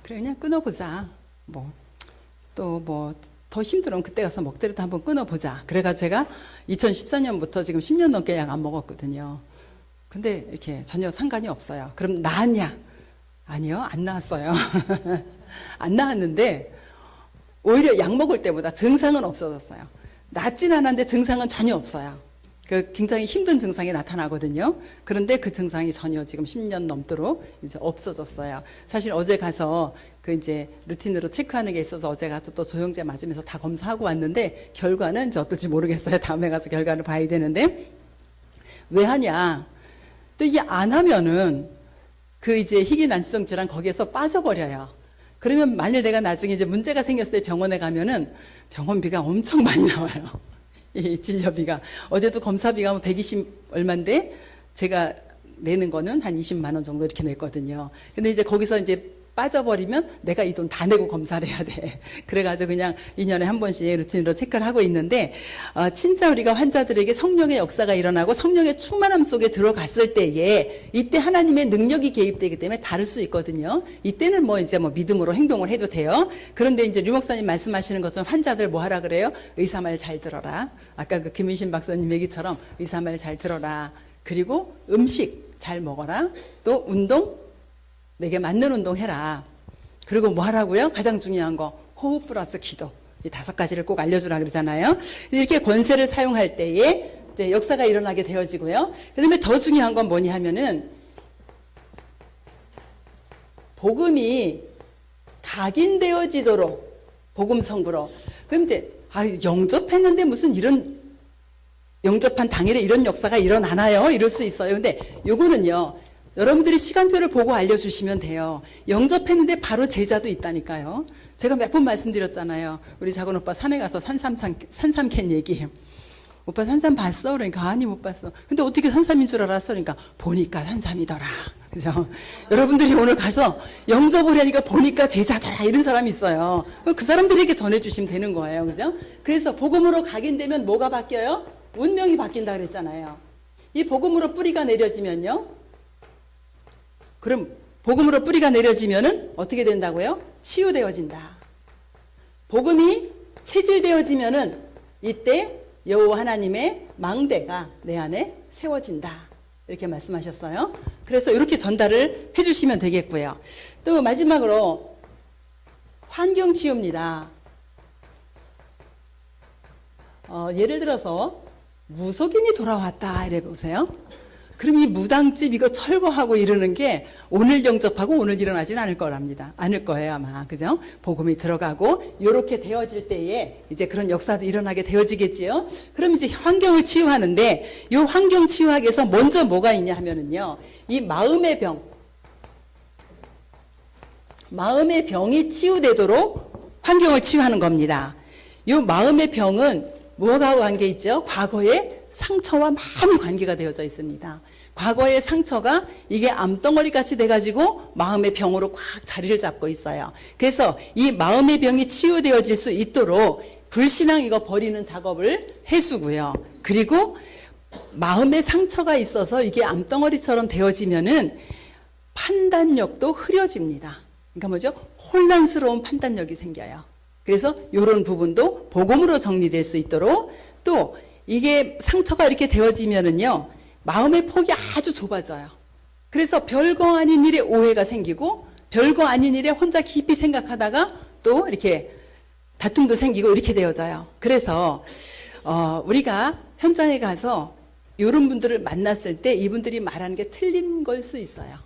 그래 그냥 끊어보자. 더 힘들면 그때 가서 먹더라도 한번 끊어보자. 그래가지고 제가 2014년부터 지금 10년 넘게 약 안 먹었거든요. 근데 이렇게 전혀 상관이 없어요. 그럼 나았냐? 아니요, 안 나았어요. 안 나았는데 오히려 약 먹을 때보다 증상은 없어졌어요. 낫진 않았는데 증상은 전혀 없어요. 굉장히 힘든 증상이 나타나거든요. 그런데 그 증상이 전혀 지금 10년 넘도록 이제 없어졌어요. 사실 어제 가서 이제 루틴으로 체크하는 게 있어서 어제 가서 또 조영제 맞으면서 다 검사하고 왔는데 결과는 이제 어떨지 모르겠어요. 다음에 가서 결과를 봐야 되는데, 왜 하냐? 또 이게 안 하면은 이제 희귀난치성 질환 거기에서 빠져버려요. 그러면 만일 내가 나중에 이제 문제가 생겼을 때 병원에 가면은 병원비가 엄청 많이 나와요. 이 진료비가. 어제도 검사비가 120 얼마인데 제가 내는 거는 한 20만 원 정도 이렇게 냈거든요. 근데 이제 거기서 이제 빠져버리면 내가 이 돈 다 내고 검사를 해야 돼. 그래가지고 그냥 2년에 한 번씩 루틴으로 체크를 하고 있는데, 진짜 우리가 환자들에게 성령의 역사가 일어나고 성령의 충만함 속에 들어갔을 때에 이때 하나님의 능력이 개입되기 때문에 다를 수 있거든요. 이때는 이제 믿음으로 행동을 해도 돼요. 그런데 이제 류 목사님 말씀하시는 것처럼 환자들 뭐 하라 그래요? 의사 말 잘 들어라. 아까 김윤신 박사님 얘기처럼 의사 말 잘 들어라. 그리고 음식 잘 먹어라. 또 운동, 내게 맞는 운동 해라. 그리고 뭐 하라고요? 가장 중요한 거, 호흡 플러스 기도. 이 5가지를 꼭 알려주라 그러잖아요. 이렇게 권세를 사용할 때에 이제 역사가 일어나게 되어지고요. 그 다음에 더 중요한 건 뭐냐 하면은, 복음이 각인되어지도록, 복음 성부로. 그럼 이제, 영접했는데 무슨 영접한 당일에 이런 역사가 일어나나요? 이럴 수 있어요. 근데 요거는요, 여러분들이 시간표를 보고 알려주시면 돼요. 영접했는데 바로 제자도 있다니까요. 제가 몇 번 말씀드렸잖아요. 우리 작은 오빠 산에 가서 산삼캔 얘기. 오빠 산삼 봤어? 그러니까 아니 못 봤어. 근데 어떻게 산삼인 줄 알았어? 그러니까 보니까 산삼이더라. 그죠? 여러분들이 오늘 가서 영접을 하니까 보니까 제자더라 이런 사람이 있어요. 그 사람들에게 전해주시면 되는 거예요. 그죠? 그래서 복음으로 각인되면 뭐가 바뀌어요? 운명이 바뀐다 그랬잖아요. 이 복음으로 뿌리가 내려지면요. 그럼 복음으로 뿌리가 내려지면은 어떻게 된다고요? 치유되어진다. 복음이 체질되어지면은 이때 여호와 하나님의 망대가 내 안에 세워진다. 이렇게 말씀하셨어요. 그래서 이렇게 전달을 해주시면 되겠고요. 또 마지막으로 환경 치유입니다. 예를 들어서 무속인이 돌아왔다 이래 보세요. 그럼 이 무당집 이거 철거하고 이러는 게 오늘 영접하고 오늘 일어나지는 않을 거예요 아마. 그죠? 복음이 들어가고 요렇게 되어질 때에 이제 그런 역사도 일어나게 되어지겠지요. 그럼 이제 환경을 치유하는데 요 환경 치유하기 위해서 먼저 뭐가 있냐 하면은요. 이 마음의 병이 치유되도록 환경을 치유하는 겁니다. 요 마음의 병은 뭐가 관계 있죠? 과거의 상처와 많이 관계가 되어져 있습니다. 과거의 상처가 이게 암덩어리 같이 돼가지고 마음의 병으로 꽉 자리를 잡고 있어요. 그래서 이 마음의 병이 치유되어질 수 있도록 불신앙 이거 버리는 작업을 해주고요. 그리고 마음의 상처가 있어서 이게 암덩어리처럼 되어지면은 판단력도 흐려집니다. 그러니까 뭐죠? 혼란스러운 판단력이 생겨요. 그래서 이런 부분도 복음으로 정리될 수 있도록 또 이게 상처가 이렇게 되어지면은요, 마음의 폭이 아주 좁아져요. 그래서 별거 아닌 일에 오해가 생기고, 별거 아닌 일에 혼자 깊이 생각하다가 또 이렇게 다툼도 생기고 이렇게 되어져요. 그래서, 우리가 현장에 가서 이런 분들을 만났을 때 이분들이 말하는 게 틀린 걸 수 있어요.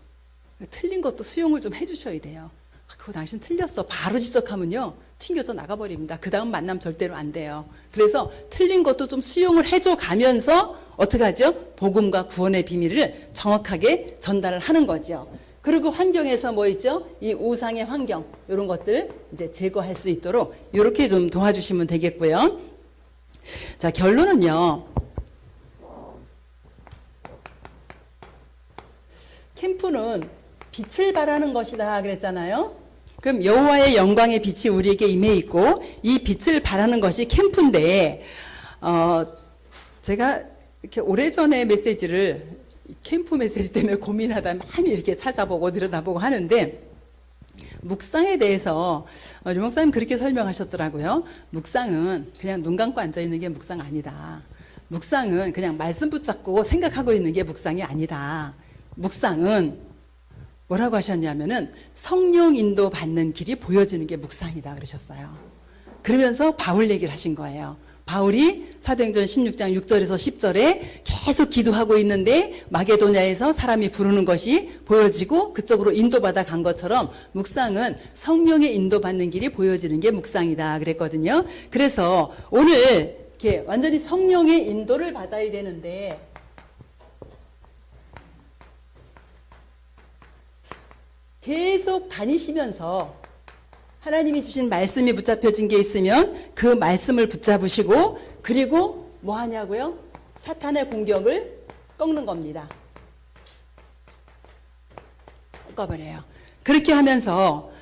틀린 것도 수용을 좀 해주셔야 돼요. 그거 당신 틀렸어. 바로 지적하면요. 튕겨져 나가버립니다. 그 다음 만남 절대로 안 돼요. 그래서 틀린 것도 좀 수용을 해줘 가면서 어떻게 하죠? 복음과 구원의 비밀을 정확하게 전달을 하는 거죠. 그리고 환경에서 뭐 있죠? 이 우상의 환경 이런 것들 이제 제거할 수 있도록 이렇게 좀 도와주시면 되겠고요. 자, 결론은요. 캠프는 빛을 발하는 것이다 그랬잖아요. 그럼 여호와의 영광의 빛이 우리에게 임해 있고 이 빛을 발하는 것이 캠프인데 제가 이렇게 오래전에 메시지를 캠프 메시지 때문에 고민하다 많이 이렇게 찾아보고 들여다보고 하는데 묵상에 대해서 류 목사님 그렇게 설명하셨더라고요. 묵상은 그냥 눈 감고 앉아 있는 게 묵상 아니다. 묵상은 그냥 말씀 붙잡고 생각하고 있는 게 묵상이 아니다. 묵상은 뭐라고 하셨냐면은 성령 인도 받는 길이 보여지는 게 묵상이다 그러셨어요. 그러면서 바울 얘기를 하신 거예요. 바울이 사도행전 16장 6절에서 10절에 계속 기도하고 있는데 마게도냐에서 사람이 부르는 것이 보여지고 그쪽으로 인도받아 간 것처럼 묵상은 성령의 인도받는 길이 보여지는 게 묵상이다 그랬거든요. 그래서 오늘 이렇게 완전히 성령의 인도를 받아야 되는데 계속 다니시면서 하나님이 주신 말씀이 붙잡혀진 게 있으면 그 말씀을 붙잡으시고 그리고 뭐 하냐고요? 사탄의 공격을 꺾는 겁니다. 꺾어버려요. 그렇게 하면서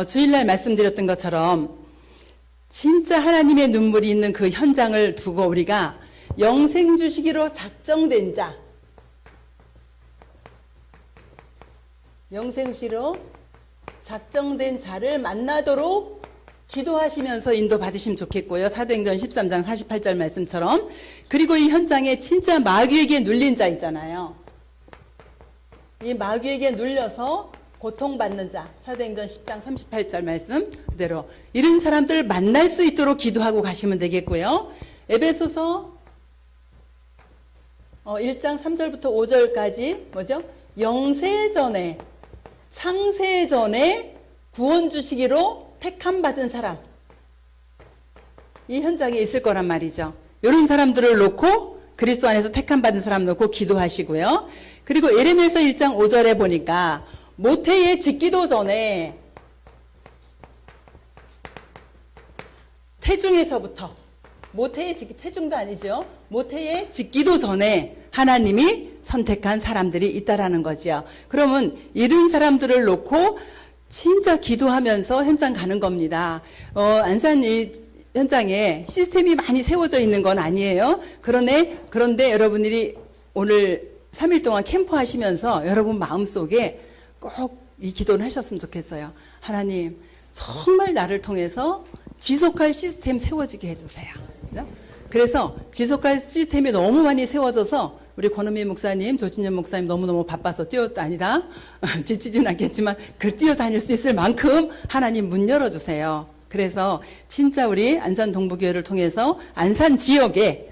주일날 말씀드렸던 것처럼 진짜 하나님의 눈물이 있는 그 현장을 두고 우리가 영생 주시기로 작정된 자 영생시로 작정된 자를 만나도록 기도하시면서 인도받으시면 좋겠고요. 사도행전 13장 48절 말씀처럼. 그리고 이 현장에 진짜 마귀에게 눌린 자 있잖아요. 이 마귀에게 눌려서 고통받는 자. 사도행전 10장 38절 말씀 그대로. 이런 사람들을 만날 수 있도록 기도하고 가시면 되겠고요. 에베소서 1장 3절부터 5절까지 뭐죠? 영세 전에 창세 전에 구원 주시기로 택함 받은 사람 이 현장에 있을 거란 말이죠. 이런 사람들을 놓고 그리스도 안에서 택함 받은 사람 놓고 기도하시고요. 그리고 예레미야서 1장 5절에 보니까 모태에 짓기도 전에 태중에서부터 모태에 짓기, 태중도 아니죠. 모태에 짓기도 전에 하나님이 선택한 사람들이 있다라는 거죠. 그러면 이런 사람들을 놓고 진짜 기도하면서 현장 가는 겁니다. 안산 이 현장에 시스템이 많이 세워져 있는 건 아니에요. 그런데 여러분들이 오늘 3일 동안 캠프 하시면서 여러분 마음속에 꼭 이 기도를 하셨으면 좋겠어요. 하나님, 정말 나를 통해서 지속할 시스템 세워지게 해주세요. 그래서 지속할 시스템이 너무 많이 세워져서 우리 권은미 목사님, 조진현 목사님 너무너무 바빠서 뛰어다니다 지치진 않겠지만 그 뛰어다닐 수 있을 만큼 하나님 문 열어주세요. 그래서 진짜 우리 안산 동부교회를 통해서 안산 지역에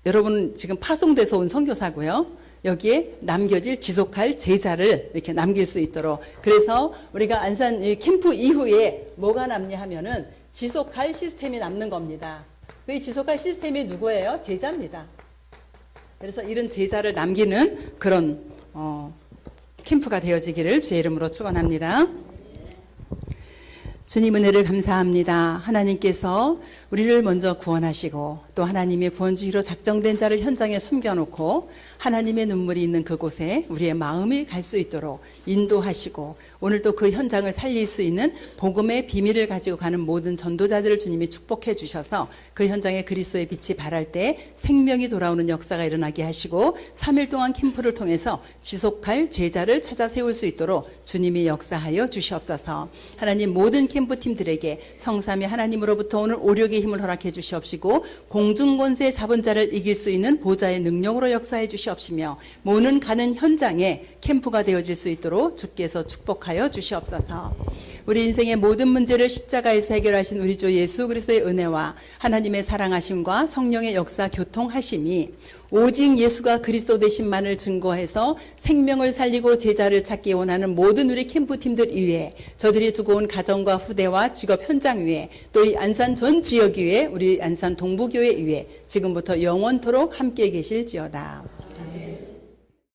여러분 지금 파송돼서 온 선교사고요. 여기에 남겨질 지속할 제자를 이렇게 남길 수 있도록. 그래서 우리가 안산 캠프 이후에 뭐가 남냐 하면은 지속할 시스템이 남는 겁니다. 그 지속할 시스템이 누구예요? 제자입니다. 그래서 이런 제자를 남기는 그런 캠프가 되어지기를 주의 이름으로 축원합니다. 주님 은혜를 감사합니다. 하나님께서 우리를 먼저 구원하시고 또 하나님의 구원주의로 작정된 자를 현장에 숨겨놓고 하나님의 눈물이 있는 그곳에 우리의 마음이 갈 수 있도록 인도하시고 오늘도 그 현장을 살릴 수 있는 복음의 비밀을 가지고 가는 모든 전도자들을 주님이 축복해 주셔서 그 현장에 그리스도의 빛이 발할 때 생명이 돌아오는 역사가 일어나게 하시고 3일 동안 캠프를 통해서 지속할 제자를 찾아 세울 수 있도록 주님이 역사하여 주시옵소서. 하나님 모든 캠프팀들에게 성삼위 하나님으로부터 오는 오력의 힘을 허락해 주시옵시고 공중권세 잡은 자를 이길 수 있는 보좌의 능력으로 역사해 주시옵시며 모든 가는 현장에 캠프가 되어질 수 있도록 주께서 축복하여 주시옵소서. 우리 인생의 모든 문제를 십자가에서 해결하신 우리 주 예수 그리스도의 은혜와 하나님의 사랑하심과 성령의 역사 교통하심이 오직 예수가 그리스도 되심만을 증거해서 생명을 살리고 제자를 찾기 원하는 모든 우리 캠프팀들 위에 저들이 두고 온 가정과 후대와 직업 현장 위에 또 이 안산 전 지역 위에 우리 안산 동부교회 위에 지금부터 영원토록 함께 계실지어다.